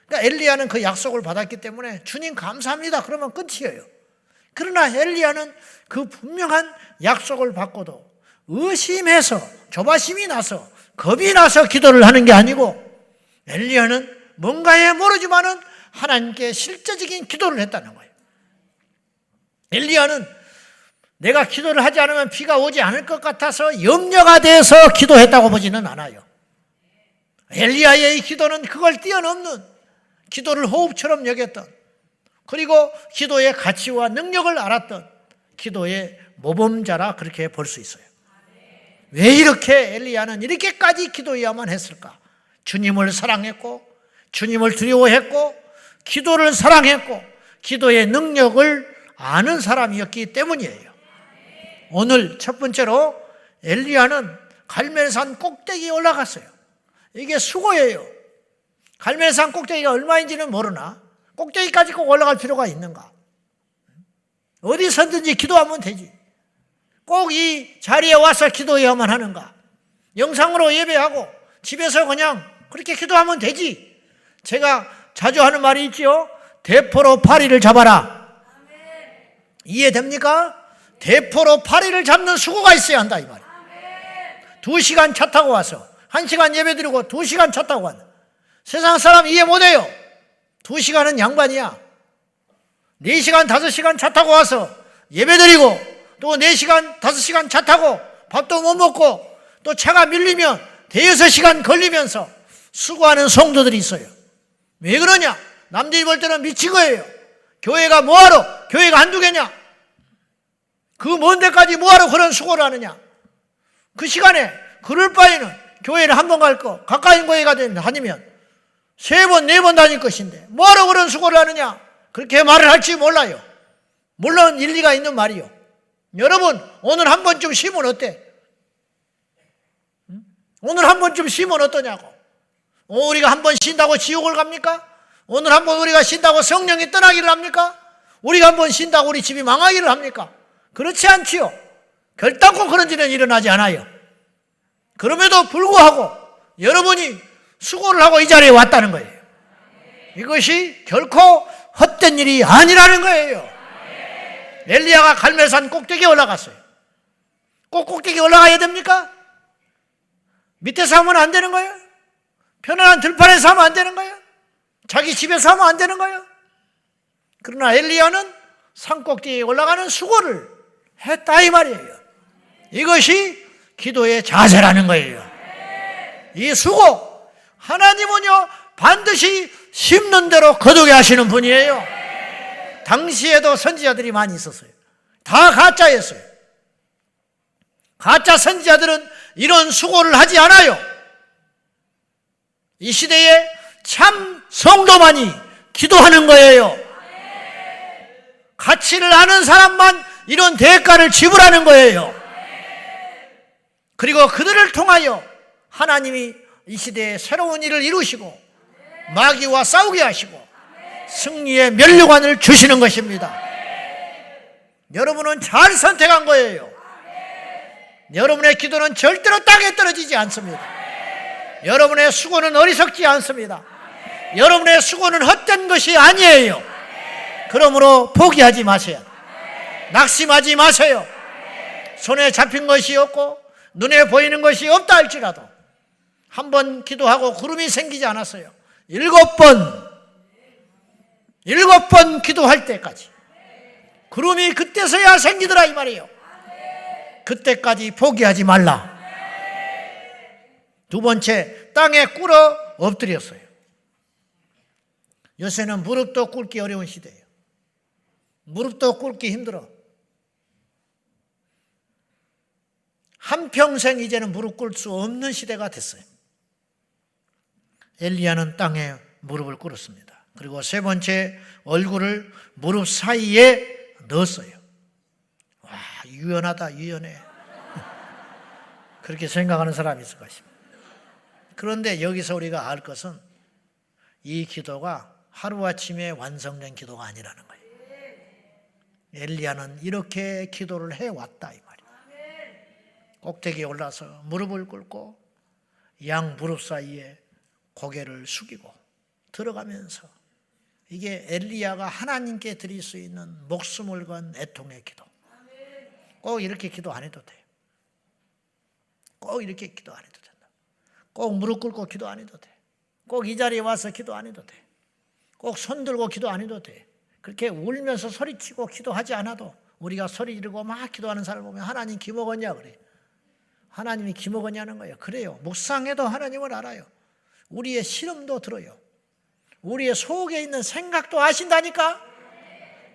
S1: 그러니까 엘리야는 그 약속을 받았기 때문에 주님 감사합니다. 그러면 끝이에요. 그러나 엘리야는 그 분명한 약속을 받고도 의심해서 조바심이 나서 겁이 나서 기도를 하는 게 아니고 엘리야는 뭔가에 모르지만은 하나님께 실제적인 기도를 했다는 거예요. 엘리야는 내가 기도를 하지 않으면 비가 오지 않을 것 같아서 염려가 돼서 기도했다고 보지는 않아요. 엘리야의 기도는 그걸 뛰어넘는 기도를 호흡처럼 여겼던, 그리고 기도의 가치와 능력을 알았던 기도의 모범자라 그렇게 볼 수 있어요. 왜 이렇게 엘리야는 이렇게까지 기도해야만 했을까? 주님을 사랑했고 주님을 두려워했고 기도를 사랑했고 기도의 능력을 아는 사람이었기 때문이에요. 오늘 첫 번째로 엘리야는 갈멜산 꼭대기에 올라갔어요. 이게 수고예요. 갈멜산 꼭대기가 얼마인지는 모르나 꼭대기까지 꼭 올라갈 필요가 있는가? 어디서든지 기도하면 되지. 꼭 이 자리에 와서 기도해야만 하는가? 영상으로 예배하고 집에서 그냥 그렇게 기도하면 되지. 제가 자주 하는 말이 있죠. 대포로 파리를 잡아라. 이해됩니까? 대포로 파리를 잡는 수고가 있어야 한다 이 말이에요. 2시간 차 타고 와서 1시간 예배 드리고 2시간 차 타고 왔다. 세상 사람 이해 못해요. 2시간은 양반이야. 4시간 5시간 차 타고 와서 예배 드리고 또 4시간 5시간 차 타고 밥도 못 먹고 또 차가 밀리면 대여섯 시간 걸리면서 수고하는 성도들이 있어요. 왜 그러냐? 남들이 볼 때는 미친 거예요. 교회가 뭐하러? 교회가 한두 개냐? 그 먼 데까지 뭐하러 그런 수고를 하느냐? 그 시간에 그럴 바에는 교회를 한 번 갈 거, 가까운 교회가 다니면 3번, 4번 다닐 것인데 뭐하러 그런 수고를 하느냐? 그렇게 말을 할지 몰라요. 물론 일리가 있는 말이요. 여러분, 오늘 한 번쯤 쉬면 어때? 오늘 한 번쯤 쉬면 어떠냐고. 우리가 한 번 쉰다고 지옥을 갑니까? 오늘 한 번 우리가 쉰다고 성령이 떠나기를 합니까? 우리가 한 번 쉰다고 우리 집이 망하기를 합니까? 그렇지 않지요. 결단코 그런 일은 일어나지 않아요. 그럼에도 불구하고 여러분이 수고를 하고 이 자리에 왔다는 거예요. 이것이 결코 헛된 일이 아니라는 거예요. 엘리야가 갈멜산 꼭대기에 올라갔어요. 꼭 꼭대기에 올라가야 됩니까? 밑에서 하면 안 되는 거예요? 편안한 들판에서 하면 안 되는 거예요? 자기 집에서 하면 안 되는 거예요? 그러나 엘리야는 산 꼭대기에 올라가는 수고를 했다 이 말이에요. 이것이 기도의 자세라는 거예요. 이 수고, 하나님은요 반드시 심는 대로 거두게 하시는 분이에요. 당시에도 선지자들이 많이 있었어요. 다 가짜였어요. 가짜 선지자들은 이런 수고를 하지 않아요. 이 시대에 참 성도만이 기도하는 거예요. 가치를 아는 사람만 이런 대가를 지불하는 거예요. 그리고 그들을 통하여 하나님이 이 시대에 새로운 일을 이루시고 마귀와 싸우게 하시고 승리의 면류관을 주시는 것입니다. 여러분은 잘 선택한 거예요. 여러분의 기도는 절대로 땅에 떨어지지 않습니다. 여러분의 수고는 어리석지 않습니다. 여러분의 수고는 헛된 것이 아니에요. 그러므로 포기하지 마세요. 낙심하지 마세요. 손에 잡힌 것이 없고 눈에 보이는 것이 없다 할지라도 한 번 기도하고 구름이 생기지 않았어요. 7번 기도할 때까지 구름이 그때서야 생기더라 이 말이에요. 그때까지 포기하지 말라. 두 번째, 땅에 꿇어 엎드렸어요. 요새는 무릎도 꿇기 어려운 시대예요. 무릎도 꿇기 힘들어. 한평생 이제는 무릎 꿇을 수 없는 시대가 됐어요. 엘리야는 땅에 무릎을 꿇었습니다. 그리고 세 번째, 얼굴을 무릎 사이에 넣었어요. 와, 유연하다, 유연해. 그렇게 생각하는 사람이 있을 것입니다. 그런데 여기서 우리가 알 것은 이 기도가 하루아침에 완성된 기도가 아니라는 거예요. 엘리야는 이렇게 기도를 해왔다 이 말이에요. 꼭대기에 올라서 무릎을 꿇고 양 무릎 사이에 고개를 숙이고 들어가면서 이게 엘리야가 하나님께 드릴 수 있는 목숨을 건 애통의 기도. 꼭 이렇게 기도 안 해도 돼요. 꼭 이렇게 기도 안 해도 된다. 꼭 무릎 꿇고 기도 안 해도 돼. 꼭 이 자리에 와서 기도 안 해도 돼. 꼭 손 들고 기도 안 해도 돼. 그렇게 울면서 소리치고 기도하지 않아도 우리가 소리 지르고 막 기도하는 사람을 보면 하나님 기먹었냐 그래. 하나님이 기먹었냐는 거예요. 그래요. 묵상해도 하나님을 알아요. 우리의 시름도 들어요. 우리의 속에 있는 생각도 아신다니까.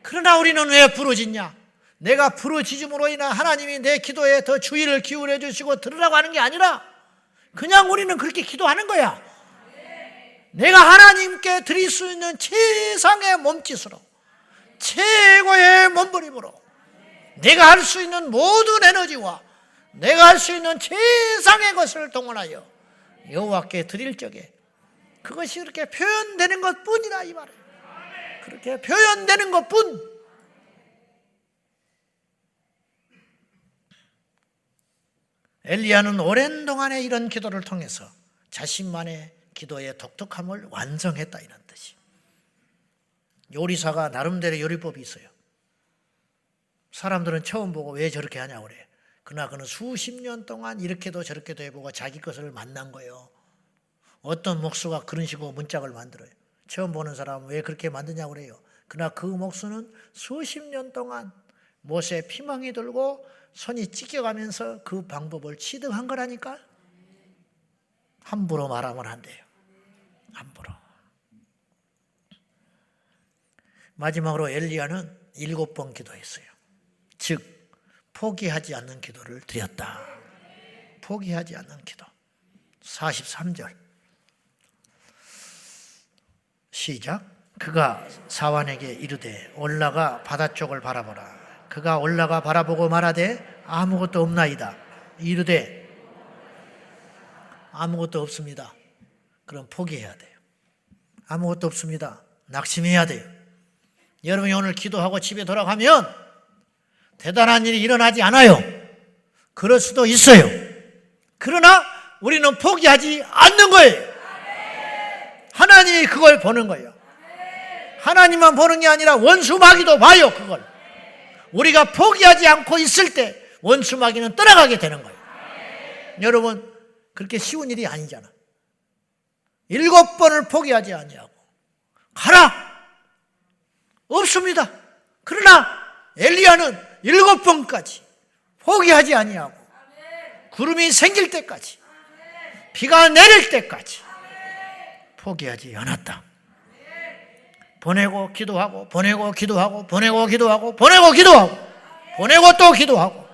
S1: 그러나 우리는 왜 부르짖냐? 내가 부르짖음으로 인한 하나님이 내 기도에 더 주의를 기울여 주시고 들으라고 하는 게 아니라 그냥 우리는 그렇게 기도하는 거야. 내가 하나님께 드릴 수 있는 최상의 몸짓으로 최고의 몸부림으로 내가 할 수 있는 모든 에너지와 내가 할 수 있는 최상의 것을 동원하여 여호와께 드릴 적에 그것이 그렇게 표현되는 것뿐이라 이 말이에요. 그렇게 표현되는 것뿐. 엘리야는 오랜 동안의 이런 기도를 통해서 자신만의 기도의 독특함을 완성했다 이런 뜻이. 요리사가 나름대로 요리법이 있어요. 사람들은 처음 보고 왜 저렇게 하냐고 그래. 그러나 그는 수십 년 동안 이렇게도 저렇게도 해보고 자기 것을 만난 거예요. 어떤 목수가 그런 식으로 문짝을 만들어요. 처음 보는 사람은 왜 그렇게 만드냐고 그래요. 그러나 그 목수는 수십 년 동안 못에 피멍이 들고 손이 찢겨가면서 그 방법을 취득한 거라니까. 함부로 말하면 안 돼요. 함부로. 마지막으로 엘리야는 7번 기도했어요. 즉 포기하지 않는 기도를 드렸다. 포기하지 않는 기도. 43절 시작. 그가 사환에게 이르되 올라가 바다 쪽을 바라보라. 그가 올라가 바라보고 말하되 아무것도 없나이다. 이르되 아무것도 없습니다. 그럼 포기해야 돼요. 아무것도 없습니다. 낙심해야 돼요. 여러분이 오늘 기도하고 집에 돌아가면 대단한 일이 일어나지 않아요. 그럴 수도 있어요. 그러나 우리는 포기하지 않는 거예요. 하나님이 그걸 보는 거예요. 하나님만 보는 게 아니라 원수 마귀도 봐요. 그걸. 우리가 포기하지 않고 있을 때 원수 마귀는 떠나가게 되는 거예요. 여러분 그렇게 쉬운 일이 아니잖아. 7번을 포기하지 않냐고. 가라. 없습니다. 그러나 엘리야는 7번까지 포기하지 아니하고 구름이 생길 때까지 비가 내릴 때까지 포기하지 않았다. 보내고 기도하고 보내고 기도하고 보내고 기도하고 보내고 기도하고 보내고 또 기도하고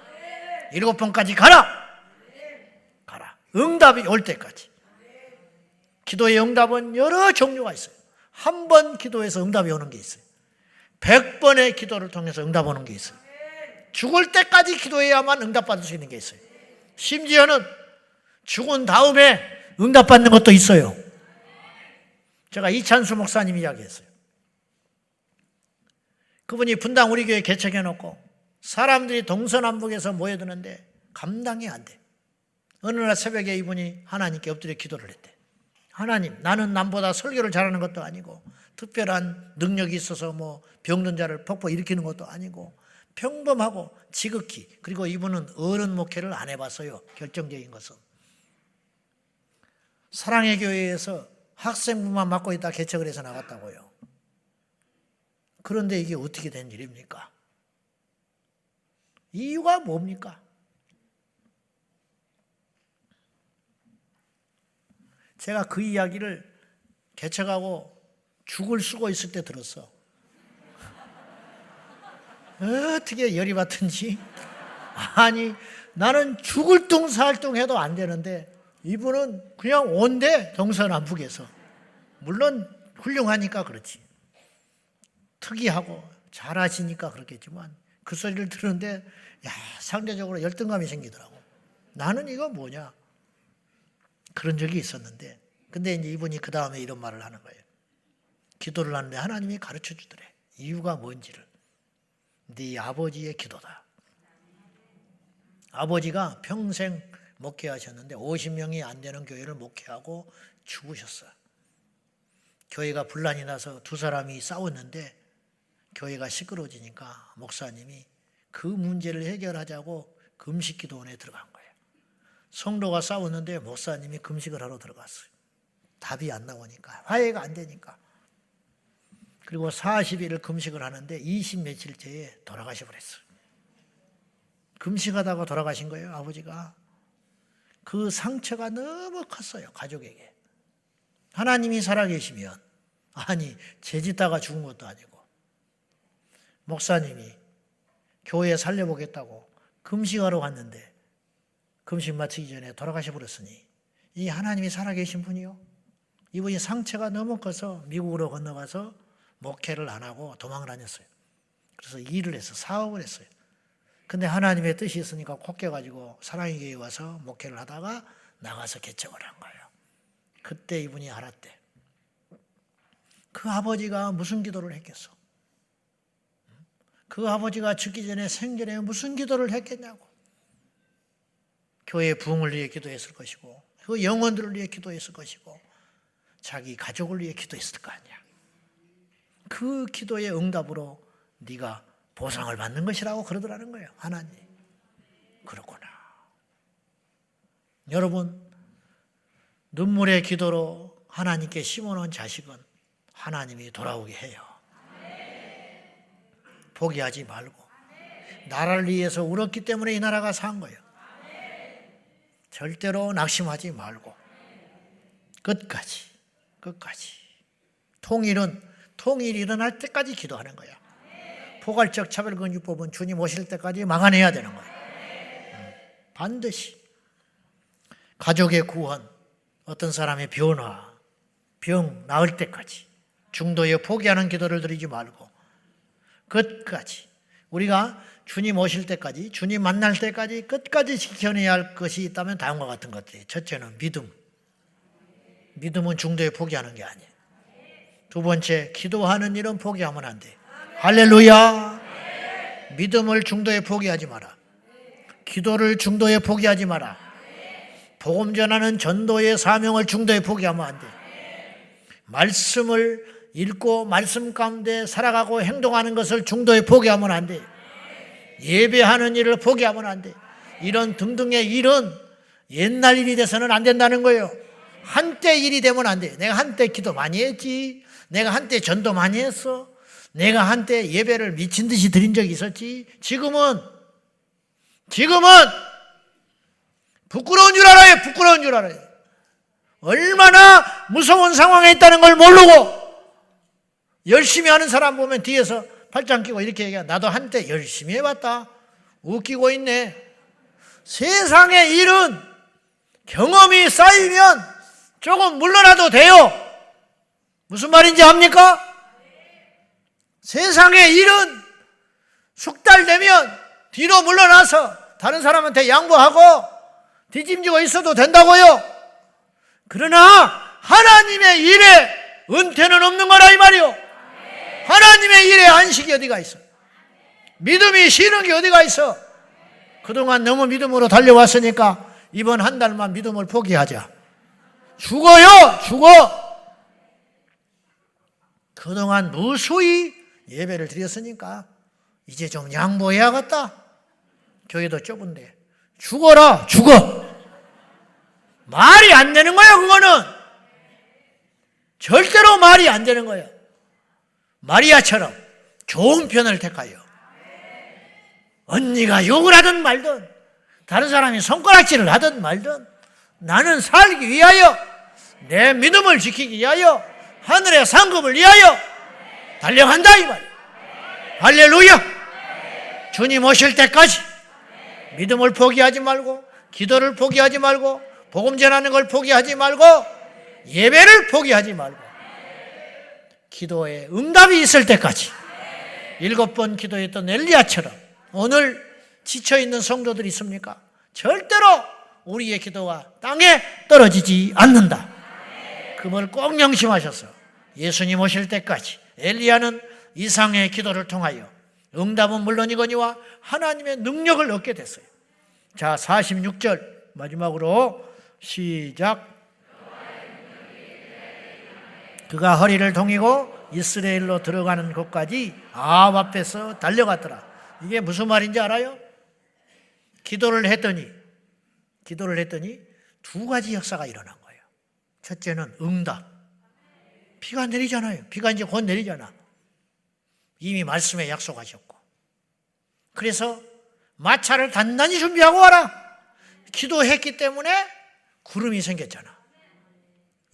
S1: 7번까지 가라. 응답이 올 때까지. 기도의 응답은 여러 종류가 있어요. 한 번 기도해서 응답이 오는 게 있어요. 100번의 기도를 통해서 응답 오는 게 있어요. 죽을 때까지 기도해야만 응답받을 수 있는 게 있어요. 심지어는 죽은 다음에 응답받는 것도 있어요. 제가 이찬수 목사님 이야기했어요. 그분이 분당 우리 교회 개척해놓고 사람들이 동서남북에서 모여드는데 감당이 안 돼. 어느 날 새벽에 이분이 하나님께 엎드려 기도를 했대. 하나님, 나는 남보다 설교를 잘하는 것도 아니고 특별한 능력이 있어서 뭐 병든 자를 폭포 일으키는 것도 아니고 평범하고 지극히, 그리고 이분은 어른 목회를 안 해봤어요. 결정적인 것은 사랑의 교회에서 학생부만 맡고 있다 개척을 해서 나갔다고요. 그런데 이게 어떻게 된 일입니까? 이유가 뭡니까? 제가 그 이야기를 개척하고 죽을 쓰고 있을 때 들었어. 어떻게 열이 받든지. 아니, 나는 죽을 뚱살뚱 해도 안 되는데 이분은 그냥 온대, 동서남북에서. 물론 훌륭하니까 그렇지. 특이하고 잘하시니까 그렇겠지만 그 소리를 들었는데 상대적으로 열등감이 생기더라고. 나는 이거 뭐냐. 그런 적이 있었는데, 근데 이제 이분이 그 다음에 이런 말을 하는 거예요. 기도를 하는데 하나님이 가르쳐 주더래. 이유가 뭔지를. 네 아버지의 기도다. 아버지가 평생 목회하셨는데 50명이 안 되는 교회를 목회하고 죽으셨어요. 교회가 분란이 나서 두 사람이 싸웠는데 교회가 시끄러워지니까 목사님이 그 문제를 해결하자고 금식기도원에 들어간 거예요. 성도가 싸웠는데 목사님이 금식을 하러 들어갔어요. 답이 안 나오니까, 화해가 안 되니까. 그리고 40일을 금식을 하는데 20 며칠째에 돌아가셔 버렸어요. 금식하다가 돌아가신 거예요, 아버지가. 그 상처가 너무 컸어요, 가족에게. 하나님이 살아계시면, 아니, 죄짓다가 죽은 것도 아니고, 목사님이 교회 살려보겠다고 금식하러 갔는데 금식 마치기 전에 돌아가셔 버렸으니 이 하나님이 살아계신 분이요. 이분이 상처가 너무 커서 미국으로 건너가서 목회를 안 하고 도망을 다녔어요. 그래서 일을 해서 사업을 했어요. 근데 하나님의 뜻이 있으니까 콕 깨가지고 사랑의 교회에 와서 목회를 하다가 나가서 개척을 한 거예요. 그때 이분이 알았대. 그 아버지가 무슨 기도를 했겠어? 그 아버지가 죽기 전에 생전에 무슨 기도를 했겠냐고. 교회 부흥을 위해 기도했을 것이고 그 영혼들을 위해 기도했을 것이고 자기 가족을 위해 기도했을 거 아니야. 그 기도의 응답으로 네가 보상을 받는 것이라고 그러더라는 거예요. 하나님. 그렇구나. 여러분, 눈물의 기도로 하나님께 심어놓은 자식은 하나님이 돌아오게 해요. 포기하지 말고. 나라를 위해서 울었기 때문에 이 나라가 산 거예요. 절대로 낙심하지 말고 끝까지 통일이 일어날 때까지 기도하는 거야. 포괄적 차별금지법은 주님 오실 때까지 망안해야 되는 거야. 반드시 가족의 구원, 어떤 사람의 변화, 병 나을 때까지 중도에 포기하는 기도를 드리지 말고 끝까지 우리가 주님 오실 때까지, 주님 만날 때까지 끝까지 지켜내야 할 것이 있다면 다음과 같은 것들이. 첫째는 믿음. 믿음은 중도에 포기하는 게 아니에요. 두 번째, 기도하는 일은 포기하면 안 돼. 할렐루야. 믿음을 중도에 포기하지 마라. 기도를 중도에 포기하지 마라. 복음 전하는 전도의 사명을 중도에 포기하면 안 돼. 말씀을 읽고 말씀 가운데 살아가고 행동하는 것을 중도에 포기하면 안 돼. 예배하는 일을 포기하면 안 돼. 이런 등등의 일은 옛날 일이 돼서는 안 된다는 거예요. 한때 일이 되면 안 돼. 내가 한때 기도 많이 했지. 내가 한때 전도 많이 했어. 내가 한때 예배를 미친 듯이 드린 적이 있었지. 지금은 부끄러운 줄 알아요. 부끄러운 줄 알아요. 얼마나 무서운 상황에 있다는 걸 모르고 열심히 하는 사람 보면 뒤에서 팔짱 끼고 이렇게 얘기해. 나도 한때 열심히 해봤다. 웃기고 있네. 세상의 일은 경험이 쌓이면 조금 물러나도 돼요. 무슨 말인지 압니까? 세상의 일은 숙달되면 뒤로 물러나서 다른 사람한테 양보하고 뒤짐지고 있어도 된다고요. 그러나 하나님의 일에 은퇴는 없는 거라 이 말이요. 하나님의 일에 안식이 어디가 있어? 믿음이 쉬는 게 어디가 있어? 그동안 너무 믿음으로 달려왔으니까 이번 한 달만 믿음을 포기하자. 죽어요, 죽어. 그동안 무수히 예배를 드렸으니까 이제 좀 양보해야겠다. 교회도 좁은데 죽어라, 죽어. 말이 안 되는 거야. 그거는 절대로 말이 안 되는 거야. 마리아처럼 좋은 편을 택하여 언니가 욕을 하든 말든 다른 사람이 손가락질을 하든 말든 나는 살기 위하여 내 믿음을 지키기 위하여 하늘의 상급을 위하여 달려간다 이 말이야. 할렐루야. 주님 오실 때까지 믿음을 포기하지 말고 기도를 포기하지 말고 복음 전하는 걸 포기하지 말고 예배를 포기하지 말고 기도에 응답이 있을 때까지 7번 기도했던 엘리야처럼 오늘 지쳐있는 성도들이 있습니까? 절대로 우리의 기도가 땅에 떨어지지 않는다. 그걸 꼭 명심하셔서 예수님 오실 때까지 엘리야는 이상의 기도를 통하여 응답은 물론이거니와 하나님의 능력을 얻게 됐어요. 자, 46절 마지막으로 시작. 그가 허리를 동이고 이스라엘로 들어가는 곳까지 아합 앞에서 달려갔더라. 이게 무슨 말인지 알아요? 기도를 했더니 두 가지 역사가 일어난 거예요. 첫째는 응답. 비가 내리잖아요. 비가 이제 곧 내리잖아. 이미 말씀에 약속하셨고. 그래서 마차를 단단히 준비하고 와라. 기도했기 때문에 구름이 생겼잖아.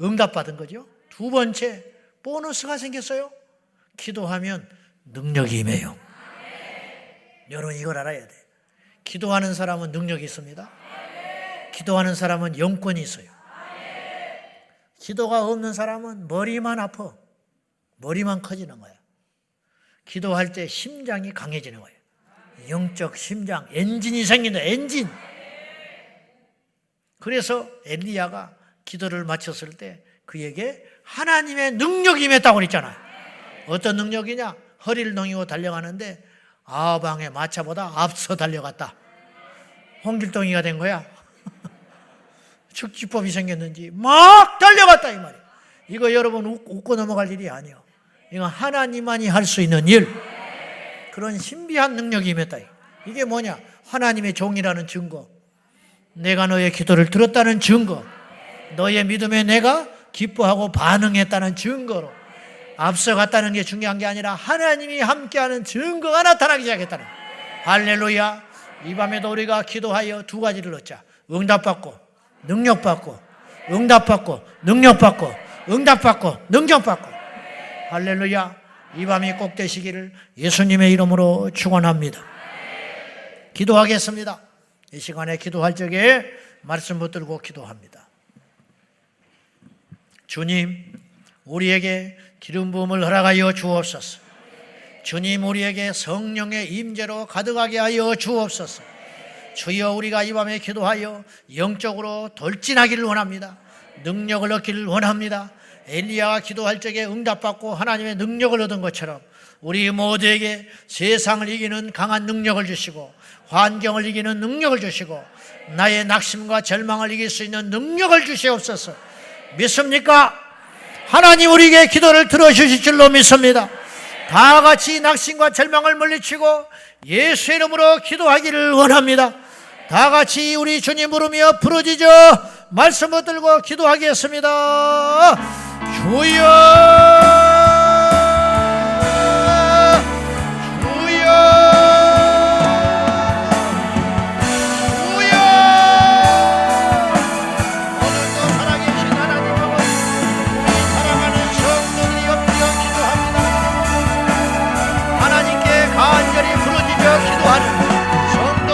S1: 응답받은 거죠. 두 번째 보너스가 생겼어요. 기도하면 능력이 임해요. 여러분 이걸 알아야 돼. 기도하는 사람은 능력이 있습니다. 기도하는 사람은 영권이 있어요. 기도가 없는 사람은 머리만 아파. 머리만 커지는 거야. 기도할 때 심장이 강해지는 거예요. 영적 심장, 엔진이 생긴다. 엔진. 그래서 엘리야가 기도를 마쳤을 때 그에게 하나님의 능력이 임했다고 그랬잖아요. 어떤 능력이냐? 허리를 동이고 달려가는데 아방의 마차보다 앞서 달려갔다. 홍길동이가 된 거야. 축지법이 생겼는지 막 달려갔다 이 말이에요. 이거 여러분 웃고 넘어갈 일이 아니에요. 이건 하나님만이 할 수 있는 일. 그런 신비한 능력이 임했다. 이게 뭐냐? 하나님의 종이라는 증거. 내가 너의 기도를 들었다는 증거. 너의 믿음에 내가 기뻐하고 반응했다는 증거로 앞서갔다는 게 중요한 게 아니라 하나님이 함께하는 증거가 나타나기 시작했다는 거예요. 할렐루야. 이 밤에도 우리가 기도하여 두 가지를 얻자. 응답받고 능력받고 응답받고 능력받고 응답받고 능력받고. 할렐루야. 이 밤이 꼭 되시기를 예수님의 이름으로 축원합니다. 기도하겠습니다. 이 시간에 기도할 적에 말씀 붙들고 기도합니다. 주님, 우리에게 기름 부음을 허락하여 주옵소서. 주님, 우리에게 성령의 임재로 가득하게 하여 주옵소서. 주여, 우리가 이 밤에 기도하여 영적으로 돌진하기를 원합니다. 능력을 얻기를 원합니다. 엘리야가 기도할 적에 응답받고 하나님의 능력을 얻은 것처럼 우리 모두에게 세상을 이기는 강한 능력을 주시고 환경을 이기는 능력을 주시고 나의 낙심과 절망을 이길 수 있는 능력을 주시옵소서. 믿습니까? 하나님 우리에게 기도를 들어주실 줄로 믿습니다. 다 같이 낙심과 절망을 물리치고 예수의 이름으로 기도하기를 원합니다. 다 같이 우리 주님 부르며 부르짖어 말씀 붙들고 기도하겠습니다. 주여, 주여, 주여. 오늘도 살아계신 하나님을 우리 사랑하는 성도들이 엎드려 기도합니다. 하나님께 간절히 부르짖어 기도하는 성도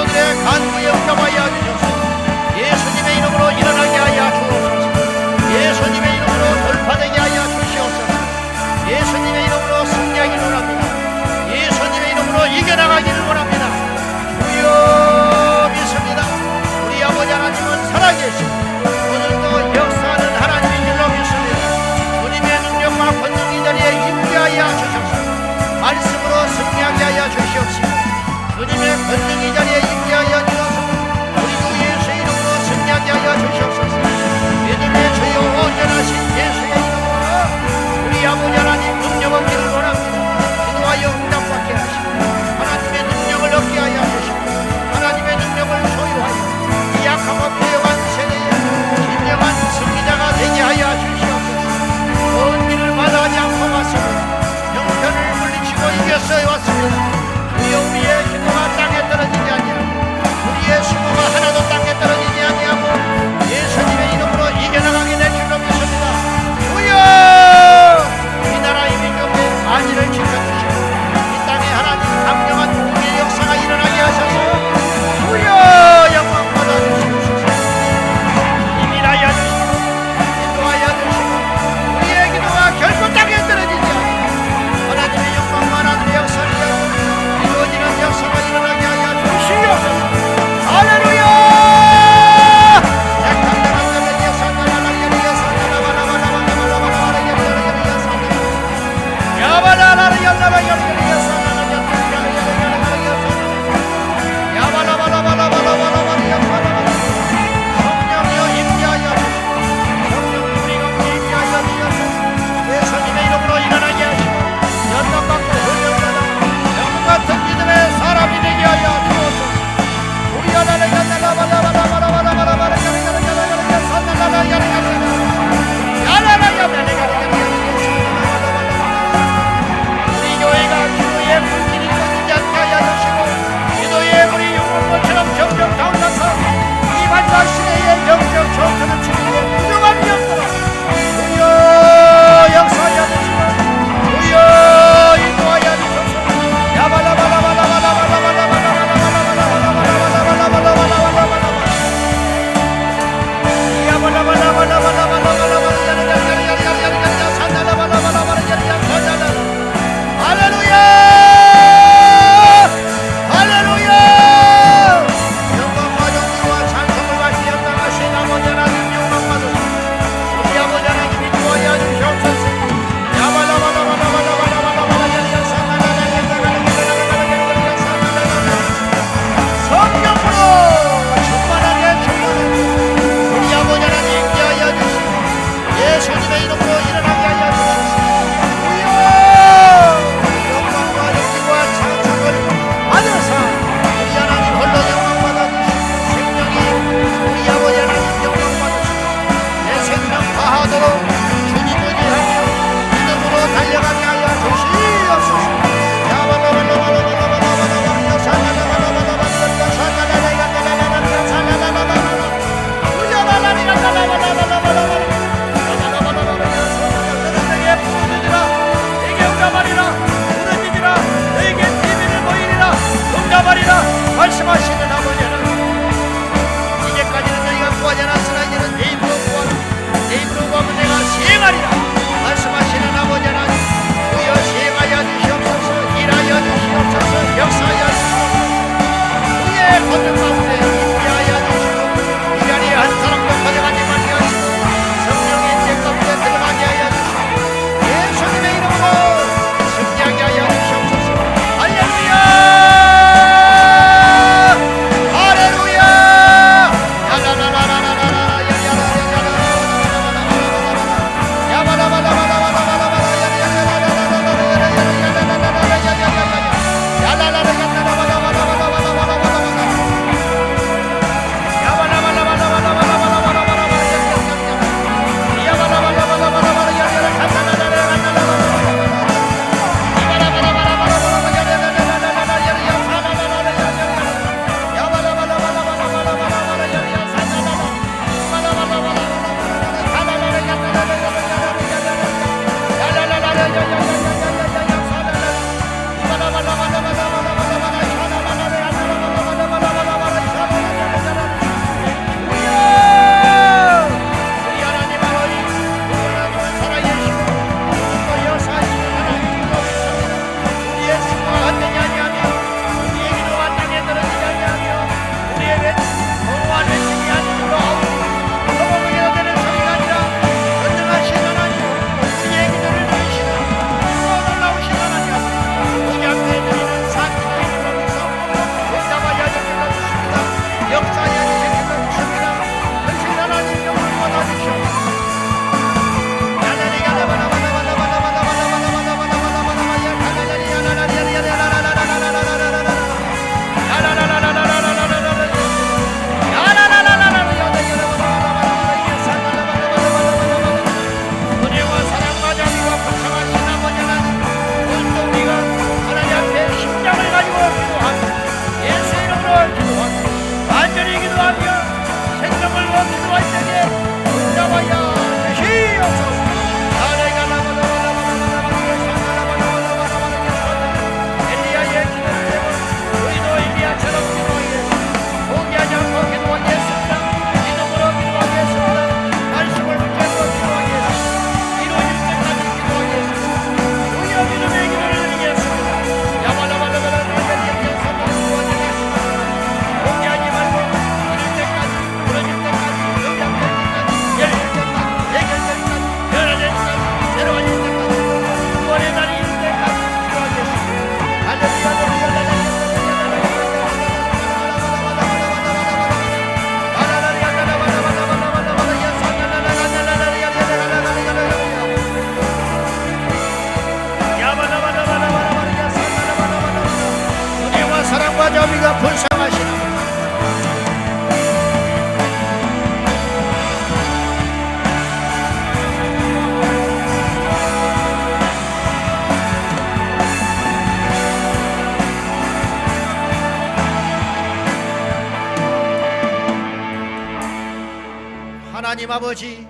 S1: 하나님 아버지,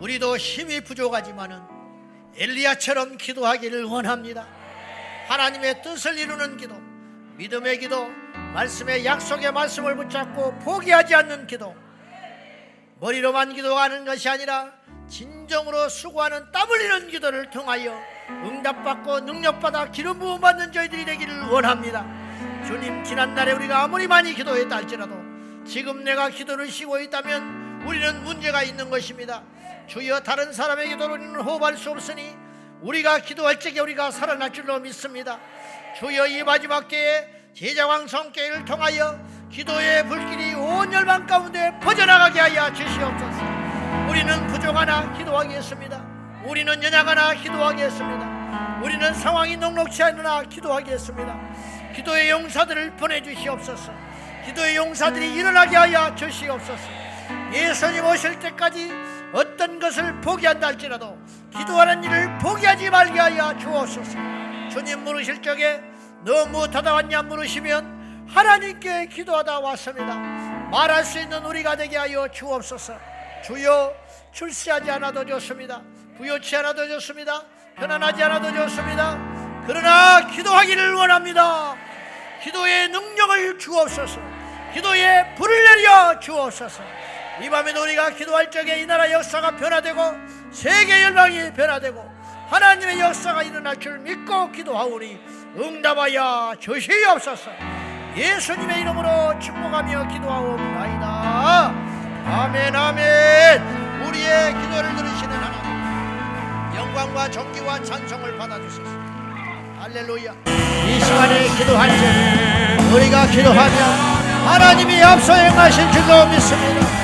S1: 우리도 힘이 부족하지만은 엘리야처럼 기도하기를 원합니다. 하나님의 뜻을 이루는 기도, 믿음의 기도, 말씀의 약속의 말씀을 붙잡고 포기하지 않는 기도, 머리로만 기도하는 것이 아니라 진정으로 수고하는 땀 흘리는 기도를 통하여 응답받고 능력받아 기름 부음 받는 저희들이 되기를 원합니다. 주님, 지난날에 우리가 아무리 많이 기도했다 할지라도 지금 내가 기도를 쉬고 있다면 우리는 문제가 있는 것입니다. 주여, 다른 사람의 기도를 우리는 호흡할 수 없으니 우리가 기도할 적에 우리가 살아날 줄로 믿습니다. 주여, 이 마지막 때에 제자왕 성계를 통하여 기도의 불길이 온 열방 가운데 퍼져나가게 하여 주시옵소서. 우리는 부족하나 기도하겠습니다. 우리는 연약하나 기도하겠습니다. 우리는 상황이 녹록치 않으나 기도하겠습니다. 기도의 용사들을 보내주시옵소서. 기도의 용사들이 일어나게 하여 주시옵소서. 예수님 오실 때까지 어떤 것을 포기한다 할지라도 기도하는 일을 포기하지 말게 하여 주옵소서. 주님 물으실 적에 너 무엇하다 왔냐 물으시면 하나님께 기도하다 왔습니다. 말할 수 있는 우리가 되게 하여 주옵소서. 주여, 출세하지 않아도 좋습니다. 부요치 않아도 좋습니다. 편안하지 않아도 좋습니다. 그러나 기도하기를 원합니다. 기도의 능력을 주옵소서. 기도의 불을 내려 주옵소서. 이 밤에도 우리가 기도할 적에 이 나라 역사가 변화되고 세계 열방이 변화되고 하나님의 역사가 일어날 줄 믿고 기도하오니 응답하여 주시옵소서. 예수님의 이름으로 축복하며 기도하옵나이다. 아멘, 아멘. 우리의 기도를 들으시는 하나님, 영광과 존귀와 찬송을 받아주소서. 할렐루야. 이 시간에 기도할 때 우리가 기도하며 하나님이 앞서 행하실 줄로 믿습니다.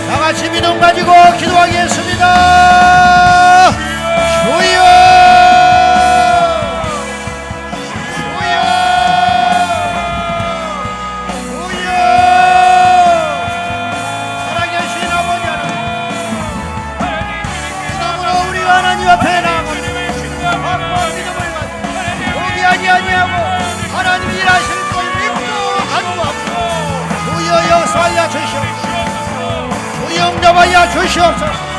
S1: 다같이 믿음 가지고 기도하겠습니다. 주여, 주여, 주여. 살아계신 아버지 하나님, 믿음으로 우리가 하나님 앞에 나아갑니다. 확고한 믿음을 가지고 포기하지 아니하고 하나님이 일하실 걸 믿고 간구합니다. 주여, 역사하여 주시옵소서. 주여, 응답하여 주시옵소서.